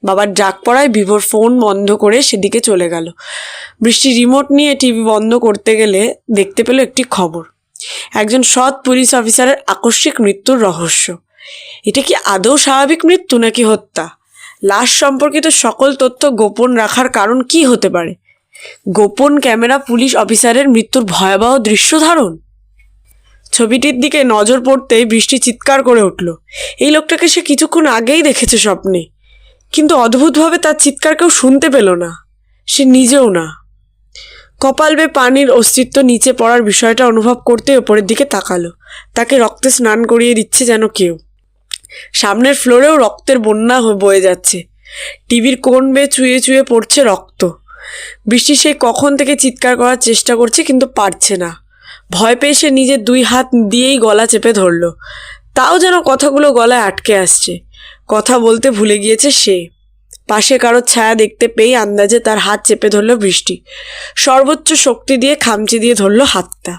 বাবার ডাক পড়ায় বিভোর ফোন বন্ধ করে সেদিকে চলে গেল। বৃষ্টি রিমোট নিয়ে টিভি বন্ধ করতে গেলে দেখতে পেল একটি খবর। একজন সৎ পুলিশ অফিসারের আকস্মিক মৃত্যুর রহস্য। এটা কি আদৌ স্বাভাবিক মৃত্যু নাকি হত্যা? লাশ সম্পর্কিত সকল তথ্য গোপন রাখার কারণ কি হতে পারে? গোপন ক্যামেরা পুলিশ অফিসারের মৃত্যুর ভয়াবহ দৃশ্য ধারণ। ছবিটির দিকে নজর পড়তেই বৃষ্টি চিৎকার করে উঠল। এই লোকটাকে সে কিছুক্ষণ আগেই দেখেছে স্বপ্নে, কিন্তু অদ্ভুতভাবে তার চিৎকার কেউ শুনতে পেল না, সে নিজেও না। কপাল বেয়ে পানির অস্তিত্ব নিচে পড়ার বিষয়টা অনুভব করতে ওপরের দিকে তাকালো। তাকে রক্তে স্নান করিয়ে দিচ্ছে যেন কেউ। সামনের ফ্লোরেও রক্তের বন্যা বয়ে যাচ্ছে। টিভির কোণ বেয়ে চুয়ে চুয়ে পড়ছে রক্ত। বৃষ্টি সেই কখন থেকে চিৎকার করার চেষ্টা করছে কিন্তু পারছে না। ভয় পেয়ে সে নিজের 2 হাত দিয়েই গলা চেপে ধরল। তাও যেন কথাগুলো গলায় আটকে আসছে। কথা বলতে ভুলে গিয়েছে সে। পাশে কারোর ছায়া দেখতে পেয়ে আন্দাজে তার হাত চেপে ধরল বৃষ্টি। সর্বোচ্চ শক্তি দিয়ে খামচি দিয়ে ধরল হাতটা।